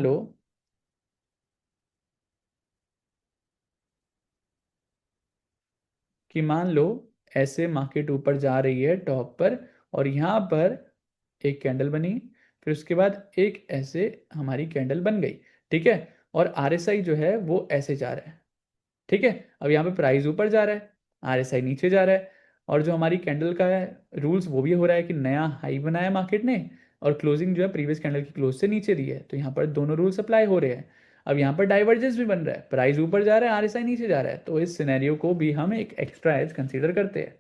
लो ऐसे मार्केट ऊपर जा रही है टॉप पर, और यहाँ पर एक कैंडल बनी, फिर उसके बाद एक ऐसे हमारी कैंडल बन गई। ठीक है, और आरएसआई जो है वो ऐसे जा रहा है। ठीक है, अब यहाँ पे प्राइस ऊपर जा रहा है, आरएसआई नीचे जा रहा है, और जो हमारी कैंडल का है रूल्स वो भी हो रहा है कि नया हाई बनाया मार्केट ने, और क्लोजिंग जो है प्रीवियस कैंडल की क्लोज से नीचे दी है, तो यहाँ पर दोनों रूल्स अप्लाई हो रहे हैं। अब यहाँ पर डाइवर्जेंस भी बन रहा है, प्राइस ऊपर जा रहा है, आरएसआई नीचे जा रहा है, तो इस सिनेरियो को भी हम एक एक्स्ट्रा एज कंसीडर करते हैं।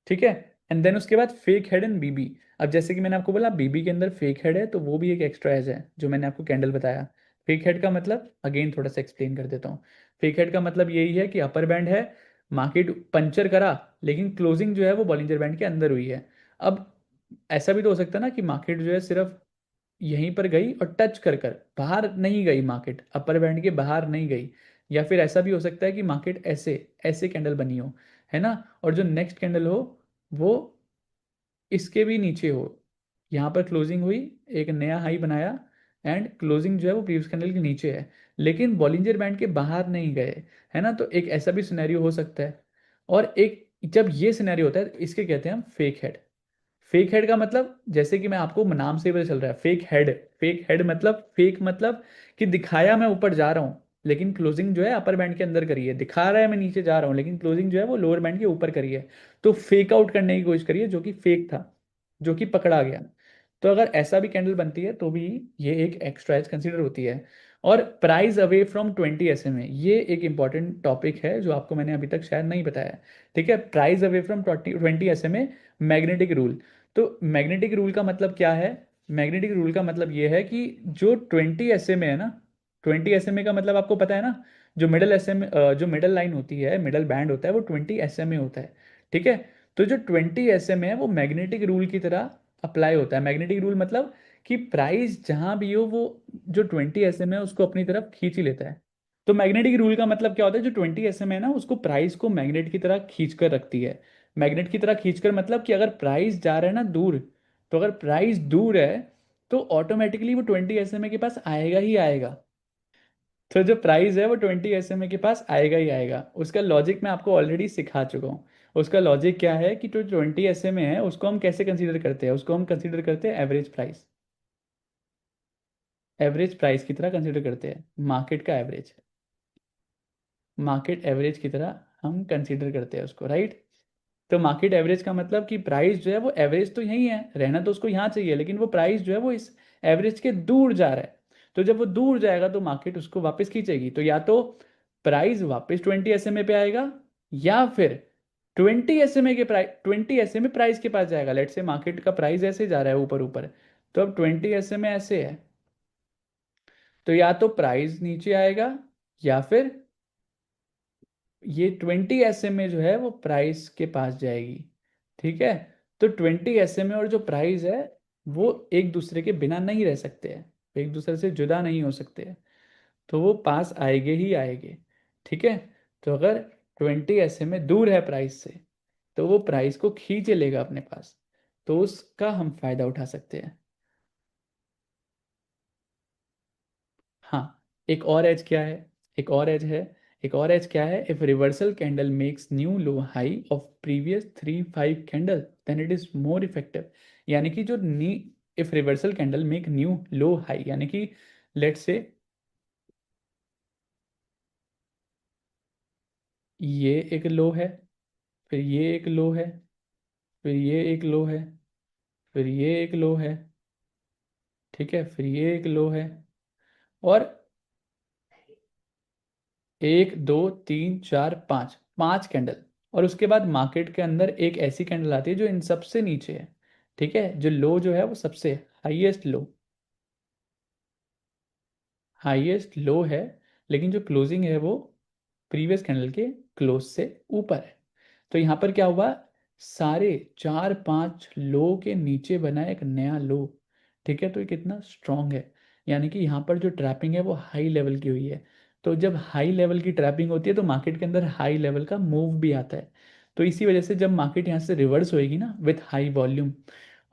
ठीक है, एंड देन उसके बाद फेक हेड एंड बीबी। अब जैसे कि मैंने आपको बोला बीबी के अंदर फेक हेड है, तो वो भी एक एक्स्ट्रा एज है जो मैंने आपको कैंडल बताया। फेक हेड का मतलब अगेन थोड़ा सा एक्सप्लेन कर देता हूँ। फेक हेड का मतलब यही है कि अपर बैंड है, मार्केट पंचर करा, लेकिन क्लोजिंग जो है वो बॉलिंजर बैंड के अंदर हुई है। अब ऐसा भी तो हो सकता है ना कि मार्केट जो है सिर्फ यहीं पर गई और टच कर कर बाहर नहीं गई, मार्केट अपर बैंड के बाहर नहीं गई। या फिर ऐसा भी हो सकता है कि मार्केट ऐसे ऐसे कैंडल बनी हो, है ना, और जो नेक्स्ट कैंडल हो वो इसके भी नीचे हो, यहाँ पर क्लोजिंग हुई, एक नया हाई बनाया, एंड क्लोजिंग जो है वो प्रीवियस कैंडल के नीचे है, लेकिन बॉलिंजर बैंड के बाहर नहीं गए, है ना। तो एक ऐसा भी सिनेरियो हो सकता है। और एक, जब ये सिनेरियो होता है तो इसके कहते हैं हम फेक हेड। फेक हेड का मतलब जैसे कि मैं आपको नाम से ही पता चल रहा है, फेक हेड। फेक हेड मतलब फेक मतलब कि दिखाया मैं ऊपर जा रहा हूँ, लेकिन क्लोजिंग जो है अपर बैंड के अंदर करी है, दिखा रहा है मैं नीचे जा रहा हूँ, लेकिन क्लोजिंग जो है वो लोअर बैंड के ऊपर करी है। तो फेक आउट करने की कोशिश करिए, जो कि फेक था, जो कि पकड़ा गया। तो अगर ऐसा भी कैंडल बनती है तो भी ये एक एक्स्ट्रा एज कंसिडर होती है। और प्राइस अवे फ्रॉम 20 SMA, ये एक इंपॉर्टेंट टॉपिक है जो आपको मैंने अभी तक शायद नहीं बताया। ठीक है, price away from 20 SMA, magnetic rule. तो मैग्नेटिक रूल का मतलब क्या है? मैग्नेटिक रूल का मतलब ये है कि जो 20 SMA है ना, 20 SMA का मतलब आपको पता है ना, जो मिडल एस एम जो मिडल लाइन होती है, मिडल बैंड होता है, वो 20 SMA होता है। ठीक है, तो जो 20 SMA है वो मैग्नेटिक रूल की तरह अप्लाई होता है। मैग्नेटिक रूल मतलब कि प्राइस जहां भी हो वो जो 20 SMA है उसको अपनी तरफ खींच ही लेता है। तो मैग्नेटिक रूल का मतलब क्या होता है, जो 20 SM है ना, उसको प्राइस को मैग्नेट की तरह खींच कर रखती है। मैग्नेट की तरह खींचकर मतलब कि अगर प्राइस जा रहा है ना दूर, तो अगर प्राइस दूर है तो ऑटोमेटिकली वो 20 SMA के पास आएगा ही आएगा। तो जो प्राइस है वो 20 SMA के पास आएगा ही आएगा। उसका लॉजिक मैं आपको ऑलरेडी सिखा चुका हूँ। उसका लॉजिक क्या है कि जो 20 SMA है उसको हम कैसे कंसीडर करते हैं, उसको हम कंसीडर करते हैं एवरेज प्राइस। एवरेज प्राइस की तरह कंसीडर करते हैं, मार्केट का एवरेज, मार्केट एवरेज की तरह हम कंसीडर करते हैं उसको, राइट। तो मार्केट एवरेज का मतलब कि प्राइस जो है वो एवरेज तो यही है, रहना तो उसको यहाँ चाहिए, लेकिन वो प्राइस जो है वो इस एवरेज के दूर जा रहा है। तो जब वो दूर जाएगा तो मार्केट उसको वापस खींचेगी। तो या तो प्राइस वापस 20 SMA पे आएगा, या फिर 20 SMA के प्राइस, 20 SMA प्राइस के पास जाएगा। लेट से मार्केट का प्राइस ऐसे जा रहा है ऊपर ऊपर, तो अब 20 SMA ऐसे है, तो या तो प्राइस नीचे आएगा, या फिर ये 20 SMA जो है वो प्राइस के पास जाएगी। ठीक है। तो 20 SMA और जो प्राइस है वो एक दूसरे के बिना नहीं रह सकते हैं, एक दूसरे से जुदा नहीं हो सकते हैं, तो वो पास आएंगे ही आएंगे। ठीक है। तो अगर 20 SMA दूर है प्राइस से, तो वो प्राइस को खींच लेगा अपने पास, तो उसका हम फायदा उठा सकते हैं। हाँ, एक और एज क्या है, एक और एज है, एक और एज क्या है, if reversal candle makes new low high of previous 3 5 candle then it is more effective. यानी कि जो नी if reversal candle make new low high, यानी कि लेट से ये एक लो है, फिर ये एक लो है, फिर ये एक लो है, फिर ये एक लो है, ठीक है, फिर ये एक लो है, और 1 2 3 4 5 5 कैंडल, और उसके बाद मार्केट के अंदर एक ऐसी कैंडल आती है जो इन सबसे नीचे है। ठीक है, जो लो जो है वो सबसे हाईएस्ट लो, हाईएस्ट लो है, लेकिन जो क्लोजिंग है वो प्रीवियस कैंडल के क्लोज से ऊपर है। तो यहाँ पर क्या हुआ, सारे 4 5 लो के नीचे बना एक नया लो। ठीक है, तो ये कितना स्ट्रांग है, यानी कि यहाँ पर जो ट्रैपिंग है वो हाई लेवल की हुई है। तो जब हाई लेवल की ट्रैपिंग होती है तो मार्केट के अंदर हाई लेवल का मूव भी आता है। तो इसी वजह से जब मार्केट यहाँ से रिवर्स होएगी ना विथ हाई वॉल्यूम,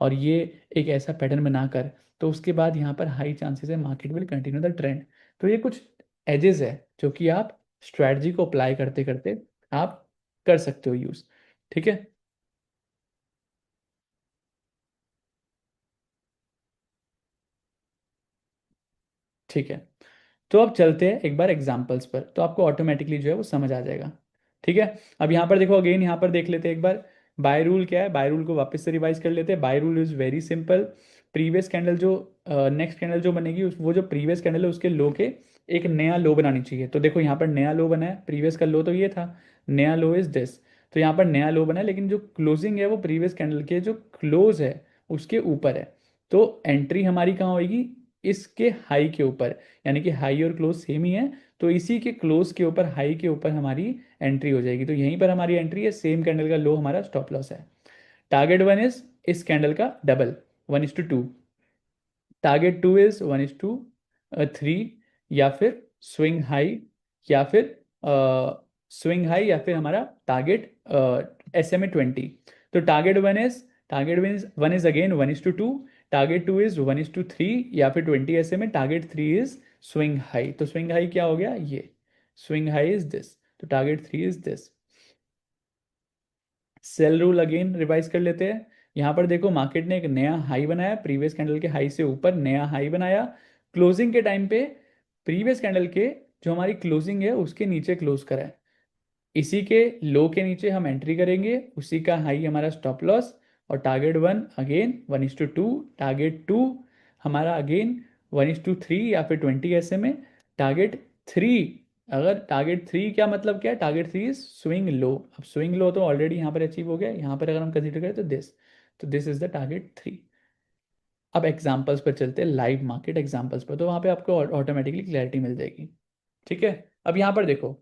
और ये एक ऐसा पैटर्न बनाकर, तो उसके बाद यहाँ पर हाई चांसेस है market will continue the trend. तो ये कुछ एजेस है जो कि आप स्ट्रैटेजी को अप्लाई करते करते आप कर सकते हो यूज। ठीक है। ठीक है, तो अब चलते हैं एक बार एग्जाम्पल्स पर, तो आपको ऑटोमेटिकली जो है वो समझ आ जाएगा। ठीक है। अब यहाँ पर देखो, अगेन यहाँ पर देख लेते हैं एक बार, बाय रूल क्या है, बाय रूल को वापस से रिवाइज कर लेते हैं। By rule is very simple, previous candle जो नेक्स्ट कैंडल जो बनेगी वो जो प्रीवियस कैंडल है उसके लो के एक नया लो बनानी चाहिए। तो देखो यहाँ पर नया लो बना है, प्रीवियस का लो तो ये था, नया लो इज दिस। तो यहाँ पर नया लो बना है, लेकिन जो क्लोजिंग है वो प्रीवियस कैंडल के जो क्लोज है उसके ऊपर है। तो एंट्री हमारी कहाँ होगी, इसके हाई के ऊपर, यानी कि हाई और क्लोज सेम ही है, तो इसी के क्लोज के ऊपर, हाई के ऊपर हमारी एंट्री हो जाएगी। तो यहीं पर हमारी एंट्री है, सेम कैंडल का लो हमारा स्टॉप लॉस है। टारगेट वन इज इस कैंडल का डबल, 1:2। टारगेट टू इज 1:3, या फिर स्विंग हाई, या फिर स्विंग हाई, या फिर हमारा टारगेट SMA 20। तो target one is again 1:2, target two is 1:3, या फिर 20 SMA, target three is swing high. तो स्विंग हाई क्या हो गया, ये स्विंग हाई इज दिस, तो target three is this. Sell rule again revise कर लेते हैं। यहाँ पर देखो मार्केट ने एक नया हाई बनाया, प्रीवियस कैंडल के हाई से ऊपर नया हाई बनाया, क्लोजिंग के टाइम पे प्रीवियस कैंडल के जो हमारी क्लोजिंग है उसके नीचे क्लोज करा है, इसी के लो के नीचे हम एंट्री करेंगे, उसी का हाई हमारा स्टॉप लॉस। और target one again 1:2, target two हमारा अगेन 1:3 या फिर 20 SMA, टारगेट थ्री, अगर टारगेट थ्री क्या मतलब क्या है, target three is swing low. अब स्विंग लो तो ऑलरेडी यहाँ पर अचीव हो गया, यहाँ पर अगर हम कंसीडर करें तो this is the target three. अब एग्जाम्पल्स पर चलते हैं, लाइव मार्केट एग्जाम्पल्स पर, तो वहाँ पे आपको ऑटोमेटिकली क्लैरिटी मिल जाएगी। ठीक है। अब यहाँ पर देखो,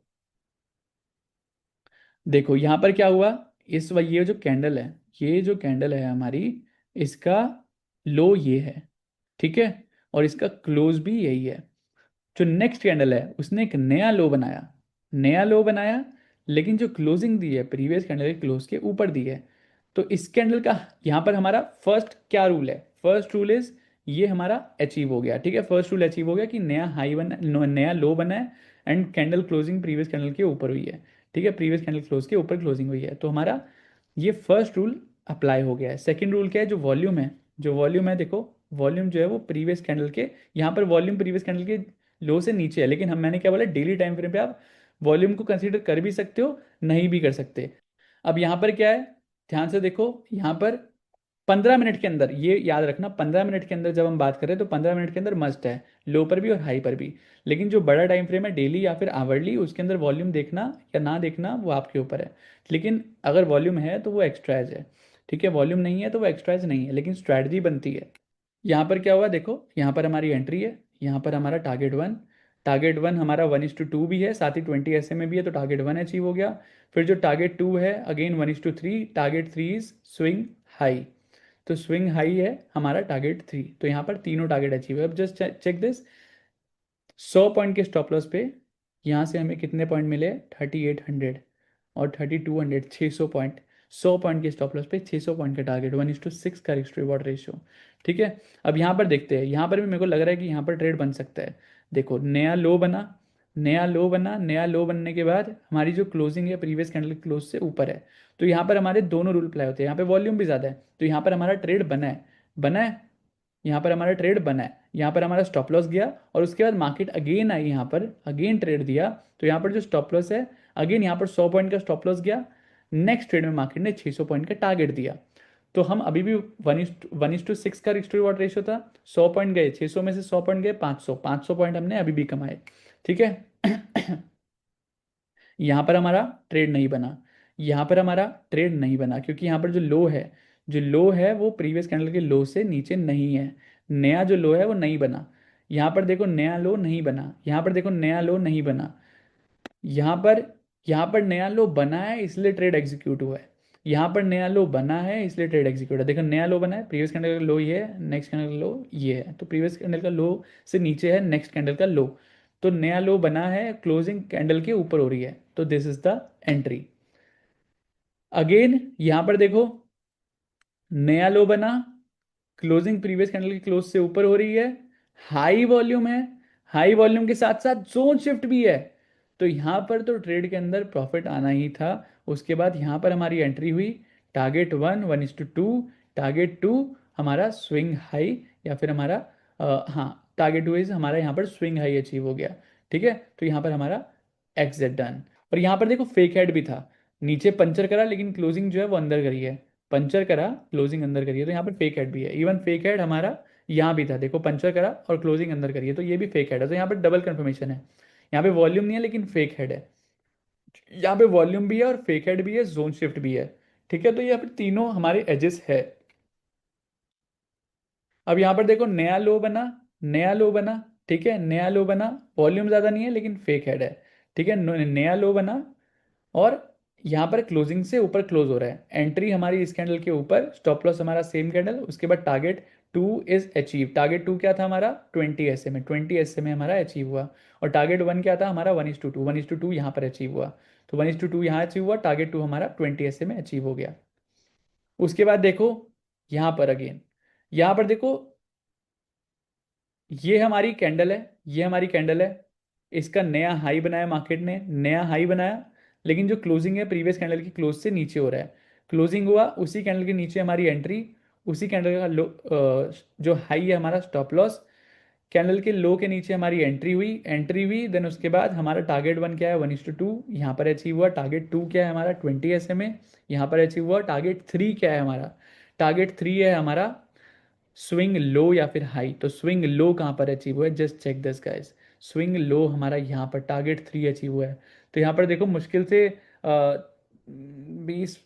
देखो यहाँ पर क्या हुआ, ये जो कैंडल है, ये जो कैंडल है हमारी, इसका लो ये है, ठीक है, और इसका क्लोज भी यही है। जो नेक्स्ट कैंडल है उसने एक नया लो बनाया, नया लो बनाया, लेकिन जो क्लोजिंग दी है प्रीवियस कैंडल के क्लोज के ऊपर दी है। तो इस कैंडल का यहाँ पर हमारा फर्स्ट क्या रूल है, फर्स्ट रूल इज ये हमारा अचीव हो गया, ठीक है, फर्स्ट रूल अचीव हो गया कि नया हाई बना, नया लो बना है and candle closing previous candle के ऊपर हुई है, ठीक है, प्रीवियस कैंडल क्लोज के ऊपर क्लोजिंग हुई है, तो हमारा ये फर्स्ट रूल अप्लाई हो गया है। सेकंड रूल क्या है, जो वॉल्यूम है, जो वॉल्यूम है देखो, वॉल्यूम जो है वो प्रीवियस कैंडल के, यहाँ पर वॉल्यूम प्रीवियस कैंडल के लो से नीचे है, लेकिन हम मैंने क्या बोला, डेली टाइम फ्रेम पे आप वॉल्यूम को कंसीडर कर भी सकते हो, नहीं भी कर सकते। अब यहाँ पर क्या है, ध्यान से देखो, यहाँ पर 15 मिनट के अंदर, ये याद रखना, 15 मिनट के अंदर जब हम बात करें तो 15 मिनट के अंदर मस्ट है, लो पर भी और हाई पर भी। लेकिन जो बड़ा टाइम फ्रेम है डेली या फिर आवरली, उसके अंदर वॉल्यूम देखना या ना देखना वो आपके ऊपर है। लेकिन अगर वॉल्यूम है तो वो एक्स्ट्राइज है, ठीक है, वॉल्यूम नहीं है तो वो एक्स्ट्राइज नहीं है, लेकिन स्ट्रैटेजी बनती है। यहाँ पर क्या हुआ देखो, यहाँ पर हमारी एंट्री है, यहाँ पर हमारा टारगेट 1, टारगेट 1 हमारा 1:2 भी है, साथ ही 20 SMA भी है, तो टारगेट 1 अचीव हो गया। फिर जो टारगेट 2 है again 1:3, target 3 is swing high, तो स्विंग हाई है हमारा टारगेट 3, तो यहाँ पर तीनों टारगेट अचीव है। अब जस्ट चेक दिस, 100 पॉइंट के स्टॉप लॉस पे यहाँ से हमें कितने पॉइंट मिले, 3800 और 3200, 600 पॉइंट, 100 पॉइंट के स्टॉप लॉस पे 600 पॉइंट का टारगेट, 1:6 का रिस्क रिवॉर्ड रेशियो, ठीक है। अब यहाँ पर देखते हैं, यहाँ पर भी मेरे को लग रहा है कि यहाँ पर ट्रेड बन सकता है। देखो नया लो बना, नया लो बना, नया लो बनने के बाद हमारी जो क्लोजिंग है प्रीवियस कैंडल क्लोज से ऊपर है, तो यहाँ पर हमारे दोनों रूल अप्लाई होते हैं, यहाँ पे वॉल्यूम भी ज़्यादा है, तो यहाँ पर हमारा ट्रेड बना है, बना है, यहाँ पर हमारा ट्रेड बना है, यहाँ पर हमारा स्टॉप लॉस गया और उसके बाद मार्केट अगेन आई, यहाँ पर अगेन ट्रेड दिया, तो यहाँ पर जो स्टॉप लॉस है अगेन यहाँ पर 100 पॉइंट का स्टॉप लॉस गया, नेक्स्ट ट्रेड में मार्केट ने 600 पॉइंट का टारगेट दिया, तो हम अभी भी 1:6 का रिस्क रिवॉर्ड रेशियो था, 100 पॉइंट गए, 600 में से 100 पॉइंट गए, 500 पॉइंट हमने अभी भी कमाए, ठीक है। यहाँ पर हमारा ट्रेड नहीं बना, यहाँ पर हमारा ट्रेड नहीं बना क्योंकि यहाँ पर जो लो है, जो लो है वो प्रीवियस कैंडल के लो से नीचे नहीं है, नया जो लो है वो नहीं बना। यहाँ पर देखो नया लो नहीं बना, यहाँ पर देखो नया लो नहीं बना, यहाँ पर, यहाँ पर नया लो बना है इसलिए ट्रेड एग्जीक्यूट हुआ है, यहाँ पर नया लो बना है इसलिए ट्रेड एग्जीक्यूट है। देखो नया लो बना है, प्रीवियस कैंडल का लो ये है, नेक्स्ट कैंडल का लो ये है, तो प्रीवियस कैंडल का लो से नीचे है नेक्स्ट कैंडल का लो, तो नया लो बना है, क्लोजिंग कैंडल के ऊपर हो रही है, तो this is the entry. Again यहाँ पर देखो नया लो बना, क्लोजिंग प्रीवियस कैंडल के क्लोज से ऊपर हो रही है, हाई वॉल्यूम है, हाई वॉल्यूम के साथ साथ जोन शिफ्ट भी है, तो यहां पर तो ट्रेड के अंदर प्रॉफिट आना ही था। उसके बाद यहां पर हमारी एंट्री हुई, टारगेट 1 1:2, टारगेट 2 हमारा स्विंग हाई, या फिर हमारा हाँ टारगेट 2 इज हमारा यहाँ पर स्विंग हाई अचीव हो गया, ठीक है, तो यहाँ पर हमारा एग्जिट डन। और यहाँ पर देखो फेक हेड भी था, नीचे पंचर करा लेकिन क्लोजिंग जो है वो अंदर करी है, पंचर करा क्लोजिंग अंदर करी है, तो यहाँ पर फेक हेड भी है, इवन फेक हेड हमारा यहाँ भी था, देखो पंचर करा और क्लोजिंग अंदर करी है, तो ये भी फेक हेड है, तो यहाँ पर डबल कंफर्मेशन है, यहाँ पे वॉल्यूम नहीं है लेकिन फेक हेड है, यहाँ पे वॉल्यूम भी है और फेक हेड भी है, जोन शिफ्ट भी है, ठीक है, तो यहाँ पे तीनों हमारे एजेस है। अब यहाँ पर देखो नया लो बना, नया लो बना, ठीक है, नया लो बना, वॉल्यूम ज्यादा नहीं है लेकिन फेक हेड है, ठीक है, नया लो बना और यहाँ पर क्लोजिंग से ऊपर क्लोज हो रहा है, एंट्री हमारी इस कैंडल के ऊपर, स्टॉप लॉस हमारा सेम कैंडल, उसके बाद टारगेट 2 इज अचीव, टारगेट 2 क्या था हमारा 20 SMA, 20 SMA हमारा अचीव हुआ, और टारगेट 1 क्या था हमारा 1:2, 1:2 यहाँ पर अचीव हुआ, तो 1:2 यहाँ अचीव हुआ, टारगेट 2 हमारा 20 SMA अचीव हो गया। उसके बाद देखो यहाँ पर अगेन, यहाँ पर देखो ये हमारी कैंडल है, ये हमारी कैंडल है, इसका नया हाई बनाया मार्केट ने, नया हाई बनाया, लेकिन जो क्लोजिंग है प्रीवियस कैंडल की क्लोज से नीचे हो रहा है, क्लोजिंग हुआ उसी कैंडल के नीचे हमारी एंट्री, उसी कैंडल का लो, जो हाई है हमारा स्टॉप लॉस, कैंडल के लो के नीचे हमारी एंट्री हुई देन उसके बाद हमारा टारगेट 1 क्या है 1:2 यहाँ पर अचीव हुआ, टारगेट 2 क्या है हमारा 20 SMA यहाँ पर अचीव हुआ, टारगेट 3 क्या है हमारा, टारगेट 3 है हमारा स्विंग लो या फिर हाई, तो स्विंग लो कहाँ पर अचीव हुआ है, just check this guys, swing low हमारा यहाँ पर टारगेट 3 अचीव हुआ है, तो यहाँ पर देखो मुश्किल से 20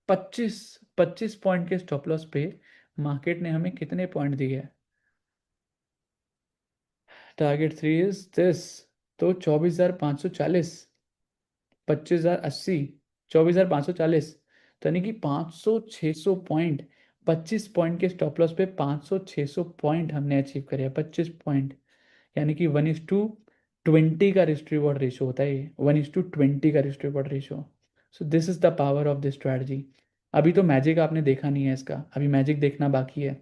25 25 पॉइंट के स्टॉप लॉस पे मार्केट ने हमें कितने पॉइंट दिए है, टारगेट 3 इज दिस, तो 24,540, 25,080, 24,540, तो यानी कि 500 600 पॉइंट, 25 पॉइंट के स्टॉप लॉस पे 500 600 पॉइंट हमने अचीव करे हैं, 25 पॉइंट, यानी कि 1:20 का रिस्क रिवॉर्ड रेशो होता है ये, 1:20 का risk reward ratio. So this is the power of this strategy. अभी तो मैजिक आपने देखा नहीं है इसका, अभी मैजिक देखना बाकी है,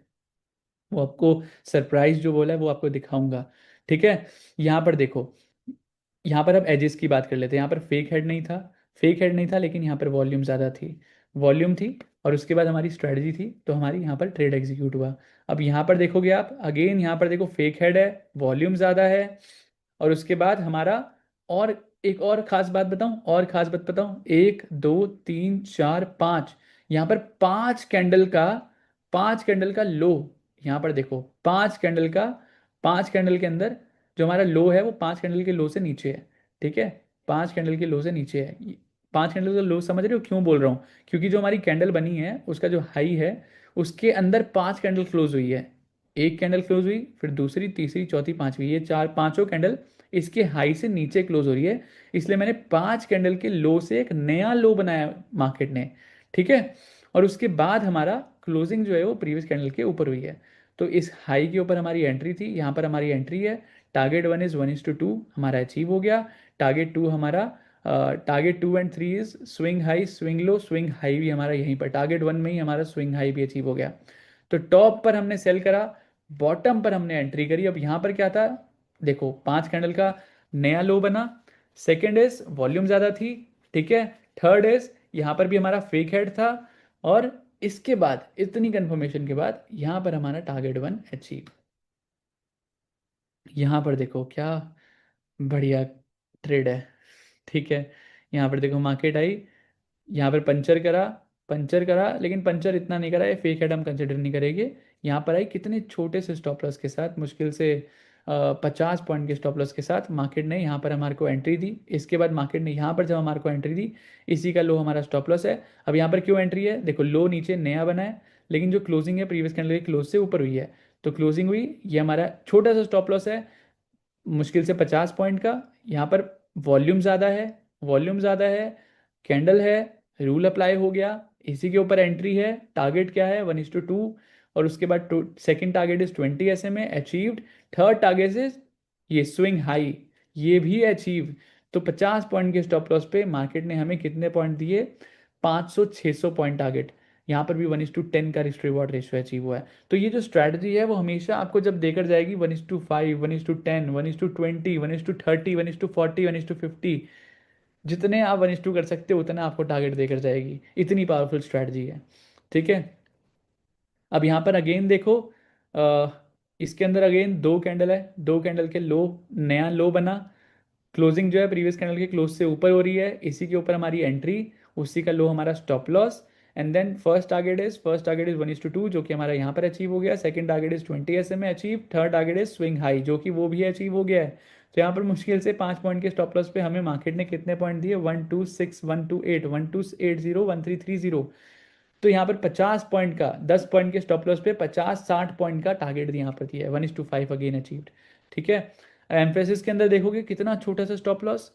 वो आपको सरप्राइज जो बोला है वो आपको दिखाऊंगा। ठीक है, यहाँ पर देखो, यहाँ पर अब एजेस की बात कर लेते हैं। यहाँ पर फेक हेड नहीं था, फेक हेड नहीं था, लेकिन यहाँ पर वॉल्यूम ज़्यादा थी, वॉल्यूम थी, और उसके बाद हमारी स्ट्रेटजी थी, तो हमारी यहाँ पर ट्रेड एग्जीक्यूट हुआ। अब यहाँ पर देखोगे आप अगेन, यहाँ पर देखो फेक हेड है, वॉल्यूम ज़्यादा है, और उसके बाद हमारा, और एक और खास बात बताऊं, और खास बात बताऊं, 1 2 3 4 5, यहाँ पर 5 कैंडल का, 5 कैंडल का लो, यहाँ पर देखो 5 कैंडल का, 5 कैंडल के अंदर जो हमारा लो है वो 5 कैंडल के लो से नीचे है। ठीक है, 5 कैंडल के लो से नीचे है। 5 कैंडल का लो समझ रहे हो क्यों बोल रहा हूँ? क्योंकि जो हमारी कैंडल बनी है उसका जो हाई है, उसके अंदर 5 कैंडल क्लोज हुई है। एक कैंडल क्लोज हुई, फिर दूसरी, तीसरी, चौथी, पांचवी, ये चार पांचों कैंडल इसके हाई से नीचे क्लोज हो रही है। इसलिए मैंने 5 कैंडल के लो से एक नया लो बनाया मार्केट ने। ठीक है, और उसके बाद हमारा क्लोजिंग जो है वो प्रीवियस कैंडल के ऊपर हुई है। तो इस हाई के ऊपर हमारी एंट्री थी, यहाँ पर हमारी एंट्री है। टारगेट 1 इज 1:2 हमारा अचीव हो गया। टारगेट 2 हमारा, target 2 and 3 is swing high swing low, swing high भी हमारा यहीं पर टारगेट 1 में ही हमारा स्विंग हाई भी अचीव हो गया। तो टॉप पर हमने सेल करा, बॉटम पर हमने एंट्री करी। अब यहाँ पर क्या था, देखो 5 कैंडल का नया लो बना, सेकेंड इज वॉल्यूम ज़्यादा थी, ठीक है, थर्ड इज यहाँ पर भी हमारा फेक हेड था, और इसके बाद इतनी कंफर्मेशन के बाद यहाँ पर हमारा टारगेट 1 अचीव। यहाँ पर देखो क्या बढ़िया ट्रेड है। ठीक है, यहाँ पर देखो मार्केट आई, यहाँ पर पंचर करा, पंचर करा, लेकिन पंचर इतना नहीं करा, ये फेक हेड हम कंसिडर नहीं करेंगे। यहाँ पर आई कितने छोटे से स्टॉप लॉस के साथ, मुश्किल से 50 पॉइंट के स्टॉप लॉस के साथ मार्केट ने यहाँ पर हमारे को एंट्री दी। इसके बाद मार्केट ने यहाँ पर जब हमारे को एंट्री दी, इसी का लो हमारा स्टॉप लॉस है। अब यहाँ पर क्यों एंट्री है, देखो लो नीचे नया बना है, लेकिन जो क्लोजिंग है प्रीवियस कैंडल के क्लोज से ऊपर हुई है, तो क्लोजिंग हुई, ये हमारा छोटा सा स्टॉप लॉस है, मुश्किल से 50 पॉइंट का। यहाँ पर वॉल्यूम ज़्यादा है, वॉल्यूम ज़्यादा है, कैंडल है, रूल अप्लाई हो गया, इसी के ऊपर एंट्री है। टारगेट क्या है, 1:2, और उसके बाद second target is 20 SMA achieved. Third target is ये स्विंग हाई, ये भी अचीव। तो 50 पॉइंट के स्टॉप लॉस पे मार्केट ने हमें कितने पॉइंट दिए, 500 600 पॉइंट टारगेट। यहाँ पर भी 1:10 का रिस्क रिवॉर्ड रेशियो अचीव हुआ है। तो ये जो स्ट्रैटेजी है वो हमेशा आपको जब देकर जाएगी 1:5, 1:10, 1:20, 1:30, 1:40, 1:50, जितने आप 1:2 कर सकते हो उतना आपको टारगेट देकर जाएगी, इतनी पावरफुल स्ट्रैटेजी है। ठीक है, अब यहाँ पर अगेन देखो, अ, इसके अंदर अगेन 2 कैंडल है, 2 कैंडल के लो, नया लो बना, क्लोजिंग जो है प्रीवियस कैंडल के क्लोज से ऊपर हो रही है, इसी के ऊपर हमारी एंट्री, उसी का लो हमारा stop loss. And then first target is 1:2 जो कि हमारा यहाँ पर अचीव हो गया। Second target is 20 SMA achieve. Third target is swing high जो कि वो भी अचीव हो गया है। तो यहाँ पर मुश्किल से 5 पॉइंट के स्टॉप लॉस पे हमें मार्केट ने कितने पॉइंट दिए, 126, 128, 1280, 1330। तो यहाँ पर 50 पॉइंट का, 10 पॉइंट के स्टॉप लॉस पे 50 60 पॉइंट का टारगेट यहाँ पर दिया है, 1:5 अगेन अचीव्ड। ठीक है, एम्फेसिस के अंदर देखोगे कितना छोटा सा स्टॉप लॉस,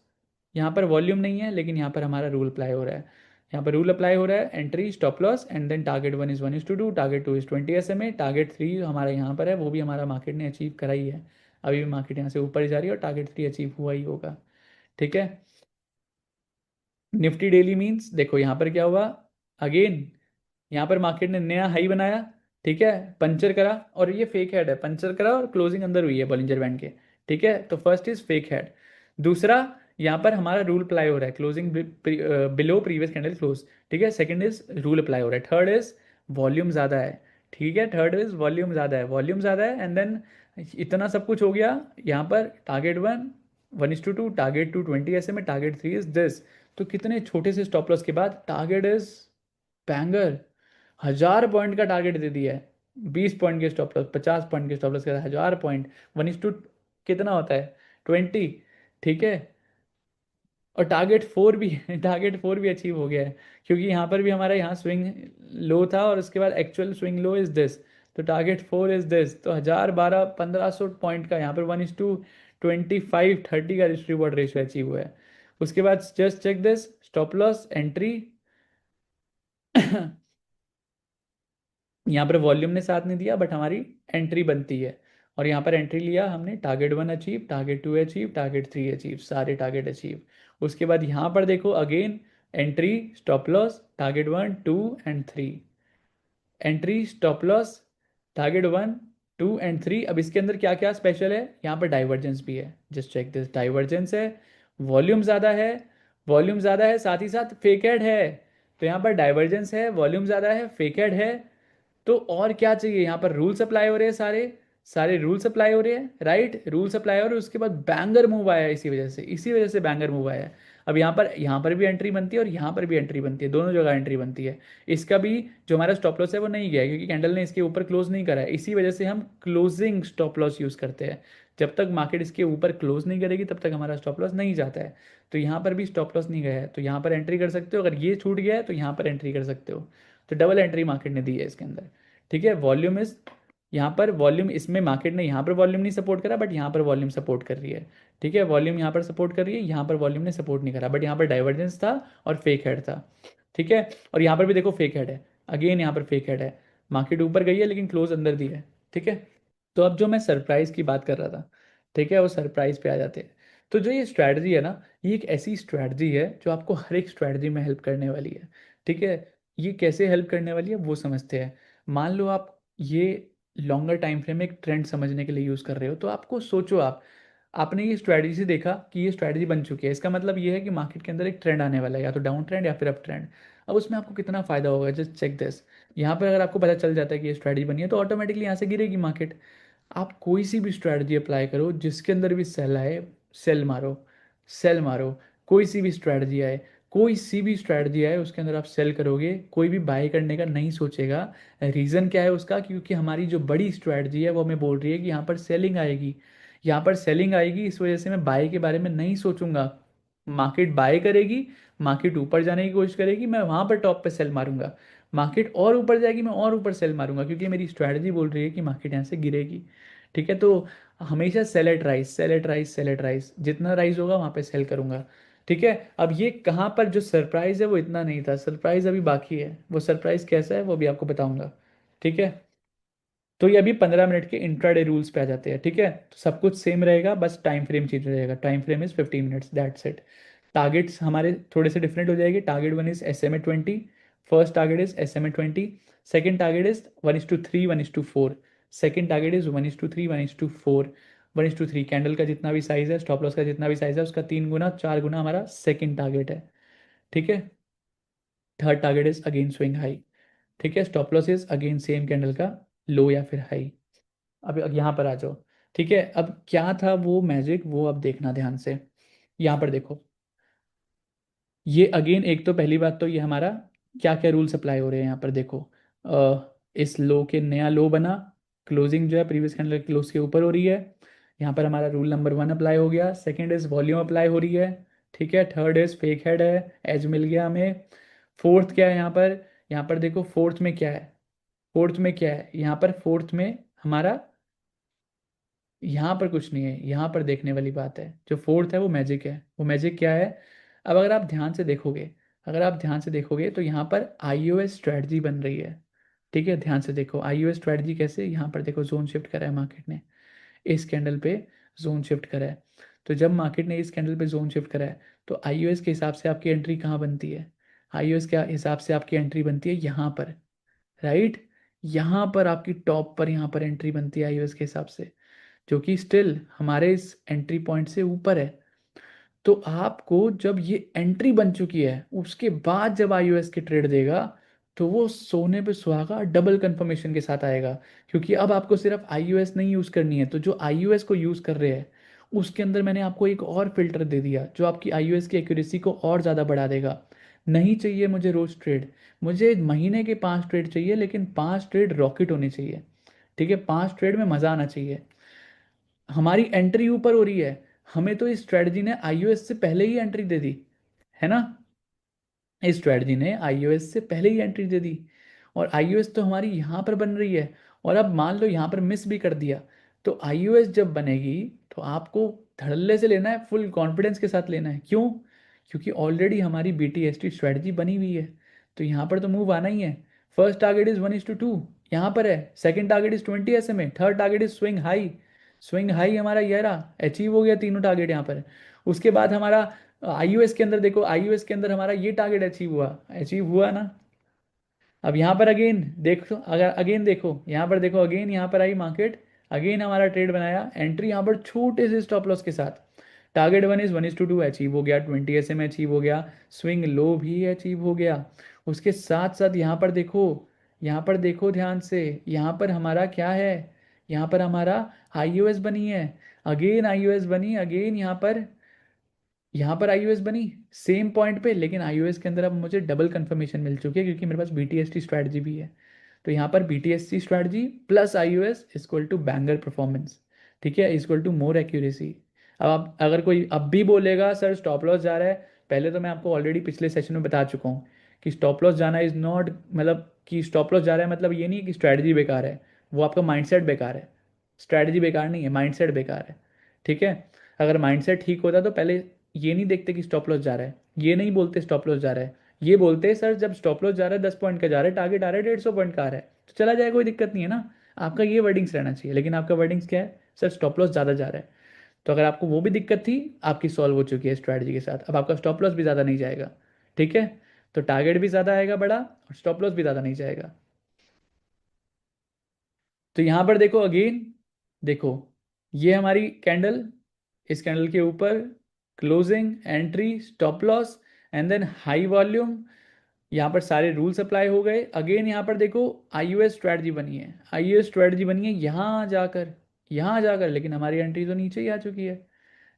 यहाँ पर वॉल्यूम नहीं है, लेकिन यहाँ पर हमारा रूल अप्लाई हो रहा है, यहाँ पर रूल अप्लाई हो रहा है, entry stop loss, and then target 1 is 1:2, target 2 is 20 SMA, target 3 हमारा यहाँ पर है, वो भी हमारा मार्केट ने अचीव करा ही है। अभी भी मार्केट यहाँ से ऊपर ही जा रही है और टारगेट 3 अचीव हुआ ही होगा। ठीक है, निफ्टी डेली मीन्स देखो यहाँ पर क्या हुआ, अगेन यहाँ पर मार्केट ने नया हाई बनाया, ठीक है, पंचर करा, और ये फेक हेड है, पंचर करा और क्लोजिंग अंदर हुई है बॉलिंजर बैंड के। ठीक है, तो फर्स्ट इज फेक हेड, दूसरा यहाँ पर हमारा रूल अप्लाई हो रहा है, closing below previous candle close. ठीक है, सेकंड इज रूल अप्लाई हो रहा है, थर्ड इज वॉल्यूम ज़्यादा है। ठीक है, थर्ड इज वॉल्यूम ज़्यादा है, वॉल्यूम ज़्यादा है, एंड देन इतना सब कुछ हो गया। यहाँ पर target 1 1:2, target 2 20 SMA, target 3 is this. तो कितने छोटे से स्टॉप लॉस के बाद टारगेट इज बैंगर, 1000 पॉइंट का टारगेट दे दिया है। 20 पॉइंट के स्टॉप लॉस, 50 पॉइंट के स्टॉप लॉस के साथ 1000 पॉइंट, 1:2 कितना होता है, 20। ठीक है, और टारगेट 4 भी टारगेट 4 भी अचीव हो गया है, क्योंकि यहाँ पर भी हमारा यहाँ स्विंग लो था और उसके बाद actual swing low is this. तो टारगेट 4 इज दिस, तो 1000 12 1500 पॉइंट का यहाँ पर 1:25 30 का रिवॉर्ड रेशियो अचीव हुआ है। उसके बाद just check this, stop loss entry यहाँ पर वॉल्यूम ने साथ नहीं दिया, बट हमारी एंट्री बनती है, और यहाँ पर एंट्री लिया हमने, target 1 achieve, target 2 achieve, target 3 achieve, सारे टारगेट अचीव। उसके बाद यहाँ पर देखो again entry, stop loss, target 1 2 and 3, entry, stop loss, target 1 2 and 3। अब इसके अंदर क्या क्या स्पेशल है, यहाँ पर डाइवर्जेंस भी है, जस्ट चेक दिस, डाइवर्जेंस है, वॉल्यूम ज़्यादा है, वॉल्यूम ज़्यादा है, साथ ही साथ फेक एड है। तो यहाँ पर डाइवर्जेंस है, वॉल्यूम ज़्यादा है, फेक एड है, तो और क्या चाहिए, यहाँ पर रूल सप्लाई हो रहे हैं, सारे सारे रूल सप्लाई हो रहे हैं, राइट, रूल सप्लाई हो रहे हैं। उसके बाद बैंगर मूव आया है, इसी वजह से बैंगर मूव आया है। अब यहाँ पर भी एंट्री बनती है और यहाँ पर भी एंट्री बनती है, दोनों जगह एंट्री बनती है। इसका भी जो हमारा स्टॉप लॉस है वो नहीं गया है, क्योंकि कैंडल ने इसके ऊपर क्लोज नहीं करा है, इसी वजह से हम क्लोजिंग स्टॉप लॉस यूज़ करते हैं। जब तक मार्केट इसके ऊपर क्लोज नहीं करेगी तब तक हमारा स्टॉप लॉस नहीं जाता है। तो यहाँ पर भी स्टॉप लॉस नहीं गया है, तो यहाँ पर एंट्री कर सकते हो, अगर ये छूट गया है तो यहाँ पर एंट्री कर सकते हो। तो डबल एंट्री मार्केट ने दी है इसके अंदर। ठीक है, वॉल्यूम इज, यहाँ पर वॉल्यूम, इसमें मार्केट ने यहाँ पर वॉल्यूम नहीं सपोर्ट करा, बट यहाँ पर वॉल्यूम सपोर्ट कर रही है। ठीक है, वॉल्यूम यहाँ पर सपोर्ट कर रही है, यहाँ पर वॉल्यूम ने सपोर्ट नहीं करा, बट यहाँ पर डाइवर्जेंस था और फेक हेड था। ठीक है, और यहाँ पर भी देखो फेक हेड है, अगेन यहाँ पर फेक हेड है, मार्केट ऊपर गई है लेकिन क्लोज अंदर दी है। ठीक है, तो अब जो मैं सरप्राइज की बात कर रहा था, ठीक है, वो सरप्राइज पे आ जाते हैं। तो जो ये स्ट्रैटेजी है ना, ये एक ऐसी स्ट्रैटेजी है जो आपको हर एक स्ट्रैटेजी में हेल्प करने वाली है। ठीक है, ये कैसे हेल्प करने वाली है वो समझते हैं। मान लो आप ये लॉन्गर टाइम फ्रेम में एक ट्रेंड समझने के लिए यूज़ कर रहे हो, तो आपको सोचो, आपने ये स्ट्रैटेजी देखा कि ये स्ट्रैटेजी बन चुकी है, इसका मतलब ये है कि मार्केट के अंदर एक ट्रेंड आने वाला है, या तो डाउन ट्रेंड या फिर अप ट्रेंड। अब उसमें आपको कितना फ़ायदा होगा, जस्ट चेक दिस। यहाँ पर अगर आपको पता चल जाता है कि ये स्ट्रैटेजी बनी है, तो ऑटोमेटिकली यहाँ से गिरेगी मार्केट। आप कोई सी भी स्ट्रैटेजी अप्लाई करो, जिसके अंदर भी सेल आए, सेल मारो, सेल मारो। कोई सी भी स्ट्रैटेजी आए, कोई सी भी स्ट्रैटेजी आए, उसके अंदर आप सेल करोगे, कोई भी बाय करने का नहीं सोचेगा। रीज़न क्या है उसका, क्योंकि हमारी जो बड़ी स्ट्रैटेजी है वो हमें बोल रही है कि यहाँ पर सेलिंग आएगी, यहाँ पर सेलिंग आएगी, इस वजह से मैं बाय के बारे में नहीं सोचूंगा। मार्केट बाय करेगी, मार्केट ऊपर जाने की कोशिश करेगी, मैं वहाँ पर टॉप पे सेल मारूंगा। मार्केट और ऊपर जाएगी, मैं और ऊपर सेल मारूंगा, क्योंकि मेरी स्ट्रैटेजी बोल रही है कि मार्केट यहाँ से गिरेगी। ठीक है, तो हमेशा sell at rise, sell at rise, sell at rise, जितना राइस होगा वहाँ पे सेल करूंगा। ठीक है, अब ये कहाँ पर जो सरप्राइज है वो इतना नहीं था, सरप्राइज अभी बाकी है, वो सरप्राइज कैसा है वो भी आपको बताऊंगा। ठीक है, तो ये अभी 15 मिनट के इंट्राडे रूल्स पे आ जाते हैं। ठीक है, तो सब कुछ सेम रहेगा, बस टाइम फ्रेम चेंज हो जाएगा, time frame is 15 minutes, that's it. Targets हमारे थोड़े से डिफरेंट हो जाएंगे, target 1 is SMA 20, first target is SMA 20, second target is 1:3 1:4, second target is 1:3 1:4, 1:3, candle का जितना भी साइज है, स्टॉप लॉस का जितना भी साइज है, उसका 3 गुना 4 गुना हमारा सेकेंड टारगेट है। ठीक है, third target is again swing high. ठीक है, stop loss is again same candle का लो या फिर हाई। अब यहाँ पर आ जाओ। ठीक है, अब क्या था वो मैजिक, वो अब देखना ध्यान से। यहाँ पर देखो, ये अगेन, एक तो पहली बात तो ये हमारा क्या क्या रूल्स अप्लाई हो रहे हैं यहाँ पर देखो। इस लो के नया लो बना, क्लोजिंग जो है प्रीवियस कैंडल क्लोज के ऊपर हो रही है। यहाँ पर हमारा रूल नंबर 1 अप्लाई हो गया, सेकंड इज वॉल्यूम अप्लाई हो रही है। ठीक है, थर्ड इज फेक हेड है, एज मिल गया हमें। फोर्थ क्या है यहाँ पर देखो, फोर्थ में क्या है, फोर्थ में क्या है, यहाँ पर फोर्थ में हमारा, यहाँ पर कुछ नहीं है, यहाँ पर देखने वाली बात है, जो फोर्थ है वो मैजिक है। वो मैजिक क्या है, अब अगर आप ध्यान से देखोगे, अगर आप ध्यान से देखोगे तो यहाँ पर आईओएस स्ट्रेटजी बन रही है। ठीक है, ध्यान से देखो आईओएस स्ट्रेटजी कैसे, यहाँ पर देखो जोन शिफ्ट करा है मार्केट ने, इस कैंडल पे जोन शिफ्ट करा है। तो जब मार्केट ने इस कैंडल पे जोन शिफ्ट करा है, तो आईओएस के हिसाब से आपकी एंट्री कहाँ बनती है, आईओएस के हिसाब से आपकी एंट्री बनती है यहाँ पर, राइट, यहाँ पर आपकी टॉप पर, यहाँ पर एंट्री बनती है आईओएस के हिसाब से, जो कि स्टिल हमारे इस एंट्री पॉइंट से ऊपर है। तो आपको जब ये एंट्री बन चुकी है, उसके बाद जब आईओएस के ट्रेड देगा, तो वो सोने पे सुहागा डबल कंफर्मेशन के साथ आएगा। क्योंकि अब आपको सिर्फ आईओएस नहीं यूज़ करनी है, तो जो आईओएस को यूज़ कर रहे हैं उसके अंदर मैंने आपको एक और फिल्टर दे दिया, जो आपकी आईओएस की एक्यूरेसी को और ज़्यादा बढ़ा देगा। नहीं चाहिए मुझे रोज ट्रेड, मुझे महीने के 5 ट्रेड चाहिए, लेकिन 5 ट्रेड रॉकेट होने चाहिए। ठीक है, 5 ट्रेड में मज़ा आना चाहिए। हमारी एंट्री ऊपर हो रही है, हमें तो इस स्ट्रेटजी ने आईओएस से पहले ही एंट्री दे दी, है ना, इस स्ट्रेटजी ने आईओएस से पहले ही एंट्री दे दी, और आईओएस तो हमारी यहाँ पर बन रही है। और अब मान लो यहाँ पर मिस भी कर दिया, तो आईओएस जब बनेगी तो आपको धड़ल्ले से लेना है, फुल कॉन्फिडेंस के साथ लेना है। क्यों, क्योंकि ऑलरेडी हमारी BTST स्ट्रेटजी बनी हुई है, तो यहाँ पर तो मूव आना ही है। फर्स्ट टारगेट इज 1:2, यहाँ पर है। Second target is 20 SMA, third target is swing high. Swing high हमारा ये रहा, अचीव हो गया तीनों टारगेट यहाँ पर। उसके बाद हमारा आईयूएस के अंदर देखो, आईयूएस के अंदर हमारा ये टारगेट अचीव हुआ ना। अब यहाँ पर अगेन देखो, अगर अगेन देखो यहाँ पर देखो, अगेन यहाँ पर आई मार्केट, अगेन हमारा ट्रेड बनाया, एंट्री यहाँ पर छोटे से स्टॉप लॉस के साथ। टारगेट 1:2 अचीव हो गया, 20 SMA अचीव हो गया, स्विंग लो भी अचीव हो गया। उसके साथ साथ यहाँ पर देखो, यहाँ पर देखो ध्यान से, यहाँ पर हमारा क्या है, यहाँ पर हमारा आईयूएस बनी है। अगेन आईयूएस बनी, अगेन यहाँ पर आईयूएस बनी सेम पॉइंट पे, लेकिन आईयूएस के अंदर अब मुझे डबल कंफर्मेशन मिल चुकी है क्योंकि मेरे पास बीटीएसटी स्ट्रैटेजी भी है। तो यहाँ पर BTST strategy plus IUS equal to banger performance, ठीक है, इक्वल टू मोर एक्यूरेसी। अब आप अगर कोई अब भी बोलेगा सर स्टॉप लॉस जा रहा है, पहले तो मैं आपको ऑलरेडी पिछले सेशन में बता चुका हूँ कि स्टॉप लॉस जाना इज नॉट, मतलब कि स्टॉप लॉस जा रहा है मतलब ये नहीं कि स्ट्रैटेजी बेकार है, वो आपका माइंडसेट बेकार है। स्ट्रैटेजी बेकार नहीं है, माइंडसेट बेकार है, ठीक है। अगर माइंडसेट ठीक होता तो पहले ये नहीं देखते कि स्टॉप लॉस जा रहा है, ये नहीं बोलते स्टॉप लॉस जा रहा है, ये बोलते सर जब स्टॉप लॉस जा रहा है 10 पॉइंट का जा रहा है, टारगेट आ रहा है 150 पॉइंट का आ रहा है, तो चला जाए, कोई दिक्कत नहीं है ना। आपका ये वर्डिंग्स रहना चाहिए, लेकिन आपका वर्डिंग्स क्या है, सर स्टॉप लॉस ज़्यादा जा रहा है। तो अगर आपको वो भी दिक्कत थी, आपकी सॉल्व हो चुकी है स्ट्रैटेजी के साथ, अब आपका स्टॉप लॉस भी ज़्यादा नहीं जाएगा, ठीक है। तो टारगेट भी ज़्यादा आएगा बड़ा, और स्टॉप लॉस भी ज़्यादा नहीं जाएगा। तो यहाँ पर देखो अगेन, देखो ये हमारी कैंडल, इस कैंडल के ऊपर closing, entry, stop loss, and then high volume, यहाँ पर सारे रूल्स अप्लाई हो गए। अगेन यहाँ पर देखो आईयूएस स्ट्रैटेजी बनी है, आईयूएस स्ट्रैटेजी बनी है यहाँ जाकर, लेकिन हमारी एंट्री तो नीचे ही आ चुकी है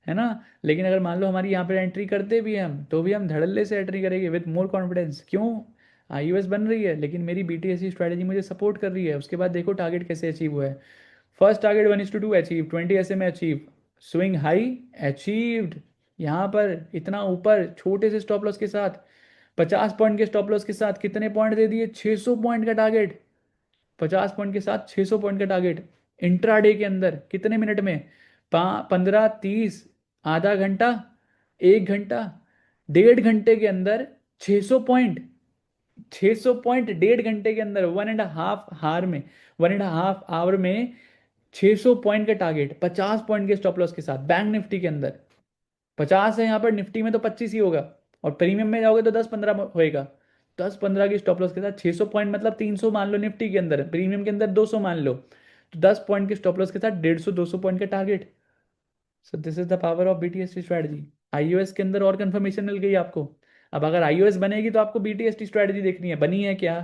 ना। लेकिन अगर मान लो हमारी यहाँ पर एंट्री करते भी हैं हम, तो भी हम धड़ल्ले से एंट्री करेंगे विद मोर कॉन्फिडेंस। क्यों? आईयूएस बन रही है, लेकिन मेरी बीटीएससी स्ट्रैटेजी मुझे सपोर्ट कर रही है। उसके बाद देखो टारगेट कैसे अचीव हुआ है। First target 1:2 achieve, 20 SMA achieve, swing high achieved, यहाँ पर इतना ऊपर छोटे से स्टॉप लॉस के साथ, 50 पॉइंट के स्टॉप लॉस के साथ कितने पॉइंट दे दिए, 600 पॉइंट का टारगेट, 50 पॉइंट के साथ 600 पॉइंट का टारगेट, इंट्राडे के अंदर कितने मिनट में, 15, 30, आधा घंटा, 1 घंटा, 1.5 घंटे के अंदर 600 पॉइंट, 600 पॉइंट 1.5 घंटे के अंदर, 1.5 आवर में, 1.5 आवर में 600 पॉइंट का टारगेट, 50 पॉइंट के स्टॉप लॉस के साथ, बैंक निफ्टी के अंदर 50 है यहाँ पर, निफ्टी में तो 25 ही होगा, और प्रीमियम में जाओगे तो 10-15 होएगा। 10-15 की स्टॉप लॉस के साथ 600 पॉइंट मतलब 300 मान लो, निफ्टी के अंदर, प्रीमियम के अंदर 200 मान लो, तो 10 पॉइंट के स्टॉप लॉस के साथ 150-200 पॉइंट का target. So this is the power of BTST strategy. IOS के अंदर और कंफर्मेशन मिल गई आपको। अब अगर आईओएस बनेगी तो आपको बीटीएसटी स्ट्रैटेजी देखनी है, बनी है क्या?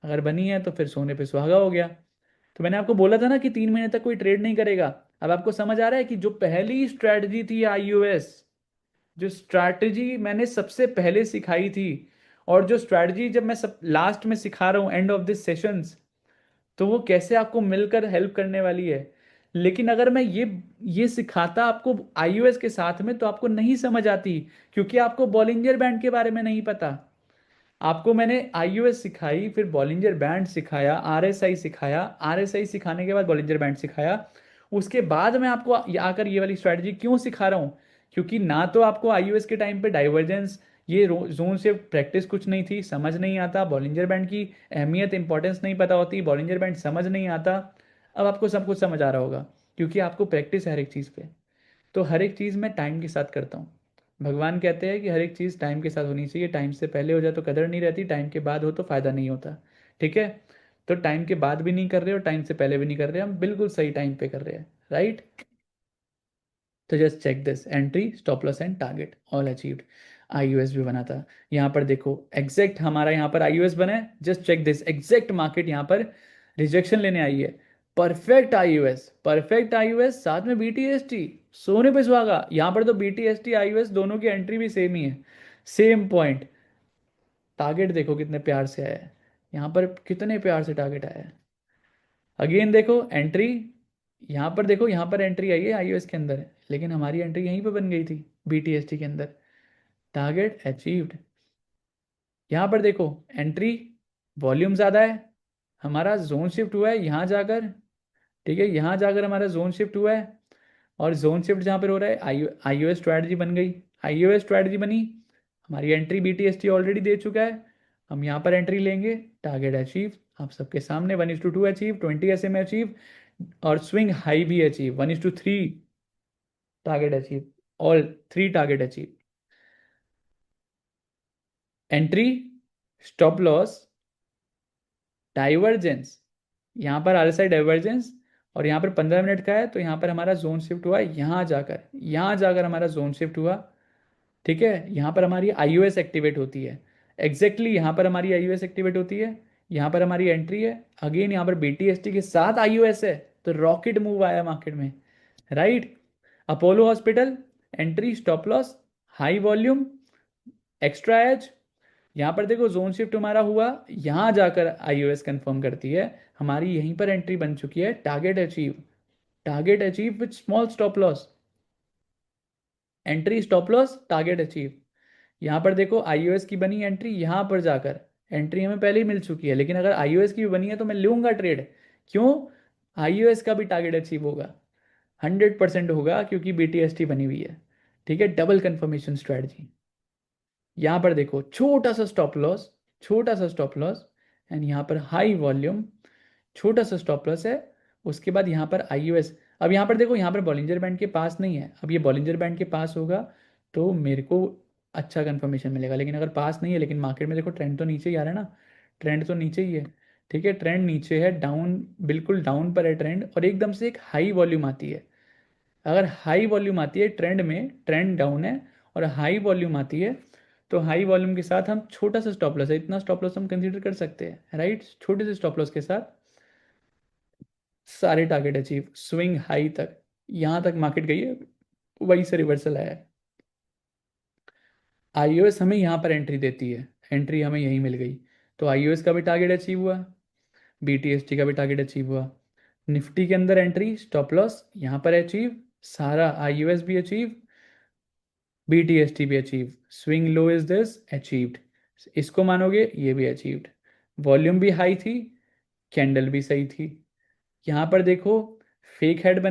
अगर बनी है तो फिर सोने पे सुहागा हो गया। तो मैंने आपको बोला था ना कि 3 महीने तक कोई ट्रेड नहीं करेगा। अब आपको समझ आ रहा है कि जो पहली स्ट्रैटेजी थी आईओएस, जो स्ट्रैटेजी मैंने सबसे पहले सिखाई थी, और जो स्ट्रैटेजी जब मैं सब लास्ट में सिखा रहा हूँ एंड ऑफ दिस सेशंस, तो वो कैसे आपको मिलकर हेल्प करने वाली है। लेकिन अगर मैं ये सिखाता आपको आईओएस के साथ में, तो आपको नहीं समझ आती, क्योंकि आपको बॉलिंजर बैंड के बारे में नहीं पता। आपको मैंने आईयूएस सिखाई, फिर बॉलिंजर बैंड सिखाया, आरएसआई सिखाया, आरएसआई सिखाने के बाद बॉलिंजर बैंड सिखाया, उसके बाद मैं आपको आकर ये वाली स्ट्रैटेजी क्यों सिखा रहा हूँ, क्योंकि ना तो आपको आईयूएस के टाइम पे डाइवर्जेंस, ये जोन से प्रैक्टिस कुछ नहीं थी, समझ नहीं आता, बॉलिंजर बैंड की अहमियत इंपॉर्टेंस नहीं पता होती, बॉलिंजर बैंड समझ नहीं आता। अब आपको सब कुछ समझ आ रहा होगा, क्योंकि आपको प्रैक्टिस है हर एक चीज़ पे। तो हर एक चीज़ मैं टाइम के साथ करता हूँ। भगवान कहते हैं कि हर एक चीज़ टाइम के साथ होनी चाहिए, टाइम से पहले हो जाए तो कदर नहीं रहती, टाइम के बाद हो तो फ़ायदा नहीं होता, ठीक है। तो टाइम के बाद भी नहीं कर रहे और टाइम से पहले भी नहीं कर रहे, हम बिल्कुल सही टाइम पे कर रहे हैं, राइट। तो just check this, entry, stop loss and target all achieved. IUS भी बना था, यहाँ पर देखो एग्जैक्ट हमारा यहाँ पर आईयूएस बना है, just check this, exact market यहाँ पर रिजेक्शन लेने आई है, परफेक्ट आईयूएस, परफेक्ट आईयूएस, साथ में बीटीएसटी, सोने पे सुहागा। यहाँ पर तो बीटीएसटी आईयूएस दोनों की एंट्री भी सेम ही है, सेम पॉइंट। टारगेट देखो कितने प्यार से आया है, यहाँ पर कितने प्यार से टारगेट आया है। अगेन देखो एंट्री, यहाँ पर देखो, यहाँ पर एंट्री आई है आईओएस के अंदर, लेकिन हमारी एंट्री यहीं पर बन गई थी बीटीएसटी के अंदर, टारगेट अचीव्ड। यहाँ पर देखो एंट्री, वॉल्यूम ज़्यादा है, हमारा जोन शिफ्ट हुआ है यहाँ जाकर, ठीक है, यहाँ जाकर हमारा जोन शिफ्ट हुआ है, और जोन शिफ्ट जहाँ पर हो रहा है आईओएस स्ट्रैटेजी बन गई, आईओएस स्ट्रैटेजी बनी, हमारी एंट्री बीटीएसटी ऑलरेडी दे चुका है, हम यहाँ पर एंट्री लेंगे, टारगेट अचीव, आप सबके सामने 1:2 अचीव, 20 SMA अचीव, और स्विंग हाई भी achieve, 1:3 target achieve, all 3 target achieve. Entry, stop loss, divergence, यहाँ पर RSI डाइवर्जेंस, और यहाँ पर 15 मिनट का है, तो यहाँ पर हमारा जोन शिफ्ट हुआ, यहाँ जाकर हमारा जोन शिफ्ट हुआ। ठीक है, यहाँ पर हमारी IOS एक्टिवेट होती है, यहाँ पर हमारी IOS एक्टिवेट होती है, यहाँ पर हमारी एंट्री है, अगेन यहाँ पर BTST के साथ IOS है, तो रॉकेट मूव आया मार्केट में, right. Apollo hospital, entry, stop loss, high volume, extra edge, यहाँ पर देखो जोन शिफ्ट हमारा हुआ, यहाँ जाकर IOS कंफर्म करती है, हमारी यहीं पर एंट्री बन चुकी है, target achieve with small stop loss, entry, stop loss, target achieve. यहाँ पर देखो IOS की बनी एंट्री, यहाँ पर जाकर एंट्री हमें पहले ही मिल चुकी है, लेकिन अगर IOS की भी बनी है तो मैं लूंगा ट्रेड। क्यों? IOS का भी टारगेट अचीव होगा, 100% होगा, क्योंकि BTST बनी हुई है। ठीक है, डबल कंफर्मेशन स्ट्रेटजी। यहाँ पर देखो छोटा सा स्टॉप लॉस, एंड यहाँ पर हाई वॉल्यूम, छोटा सा स्टॉप लॉस है, उसके बाद यहाँ पर IOS। अब यहाँ पर देखो, यहाँ पर बॉलिंजर बैंड के पास नहीं है, अब ये बॉलिंजर बैंड के पास होगा तो मेरे को अच्छा कंफर्मेशन मिलेगा, लेकिन अगर पास नहीं है, लेकिन मार्केट में देखो ट्रेंड तो नीचे ही आ रहा है ना, ट्रेंड तो नीचे ही है। ठीक है, ट्रेंड नीचे है, डाउन, बिल्कुल डाउन पर है ट्रेंड, और एकदम से एक हाई वॉल्यूम आती है। अगर हाई वॉल्यूम आती है ट्रेंड में, ट्रेंड डाउन है और हाई वॉल्यूम आती है, तो हाई वॉल्यूम के साथ हम छोटा सा स्टॉप लॉस है, इतना स्टॉप लॉस हम कंसीडर कर सकते हैं, राइट। छोटे से स्टॉप लॉस के साथ सारे टारगेट अचीव, स्विंग हाई तक, यहाँ तक मार्केट गई है, वहीं से रिवर्सल आया है। IOS हमें यहाँ पर एंट्री देती है, एंट्री हमें यहीं मिल गई, तो IOS का भी टारगेट अचीव हुआ, BTST का भी टारगेट अचीव हुआ। निफ्टी के अंदर एंट्री, स्टॉप लॉस यहाँ पर अचीव, सारा IOS भी अचीव, BTST भी achieve, swing low is this achieved, इसको मानोगे ये भी अचीव्ड, वॉल्यूम भी हाई थी, कैंडल भी सही थी। यहाँ पर देखो फेक हेड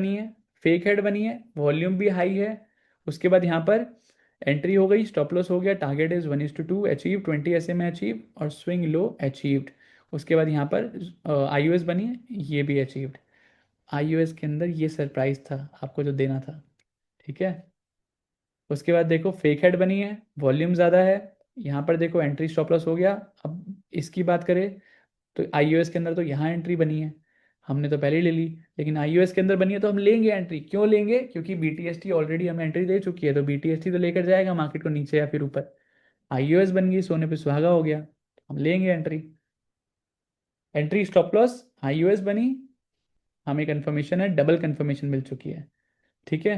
बनी है, वॉल्यूम भी हाई है, उसके बाद यहाँ पर एंट्री हो गई, स्टॉप लॉस हो गया, target is 1:2 achieve, 20 SMA achieve, और स्विंग लो अचीव्ड। उसके बाद यहाँ पर IOS बनी है, ये भी अचीव्ड। IOS के अंदर ये सरप्राइज था आपको जो देना था। ठीक है, उसके बाद देखो फेक हेड बनी है, वॉल्यूम ज़्यादा है, यहाँ पर देखो एंट्री, स्टॉप लॉस हो गया। अब इसकी बात करें तो IOS के अंदर तो यहाँ एंट्री बनी है, हमने तो पहले ही ले ली, लेकिन IOS के अंदर बनी है तो हम लेंगे एंट्री। क्यों लेंगे? क्योंकि BTST ऑलरेडी हमें एंट्री दे चुकी है, तो BTST तो लेकर जाएगा मार्केट को नीचे या फिर ऊपर। IOS बन गई, सोने पे सुहागा हो गया, हम लेंगे entry. Entry, stop loss, IOS बनी, हमें कंफर्मेशन है, डबल कंफर्मेशन मिल चुकी है। ठीक है,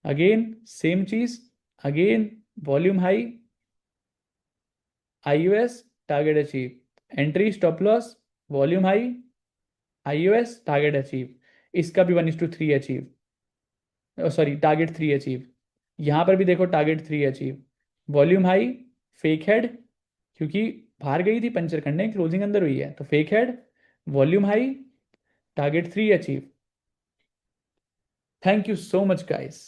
अगेन सेम चीज, again volume high, IOS, target achieve, entry, stop loss, volume high, IOS, target achieve, इसका भी 1:3 अचीव, सॉरी टारगेट 3 अचीव। यहाँ पर भी देखो target 3 achieve, volume high, fake head, क्योंकि बाहर गई थी पंचर करने, क्लोजिंग अंदर हुई है, तो fake head, volume high, target 3 achieve. Thank you so much guys.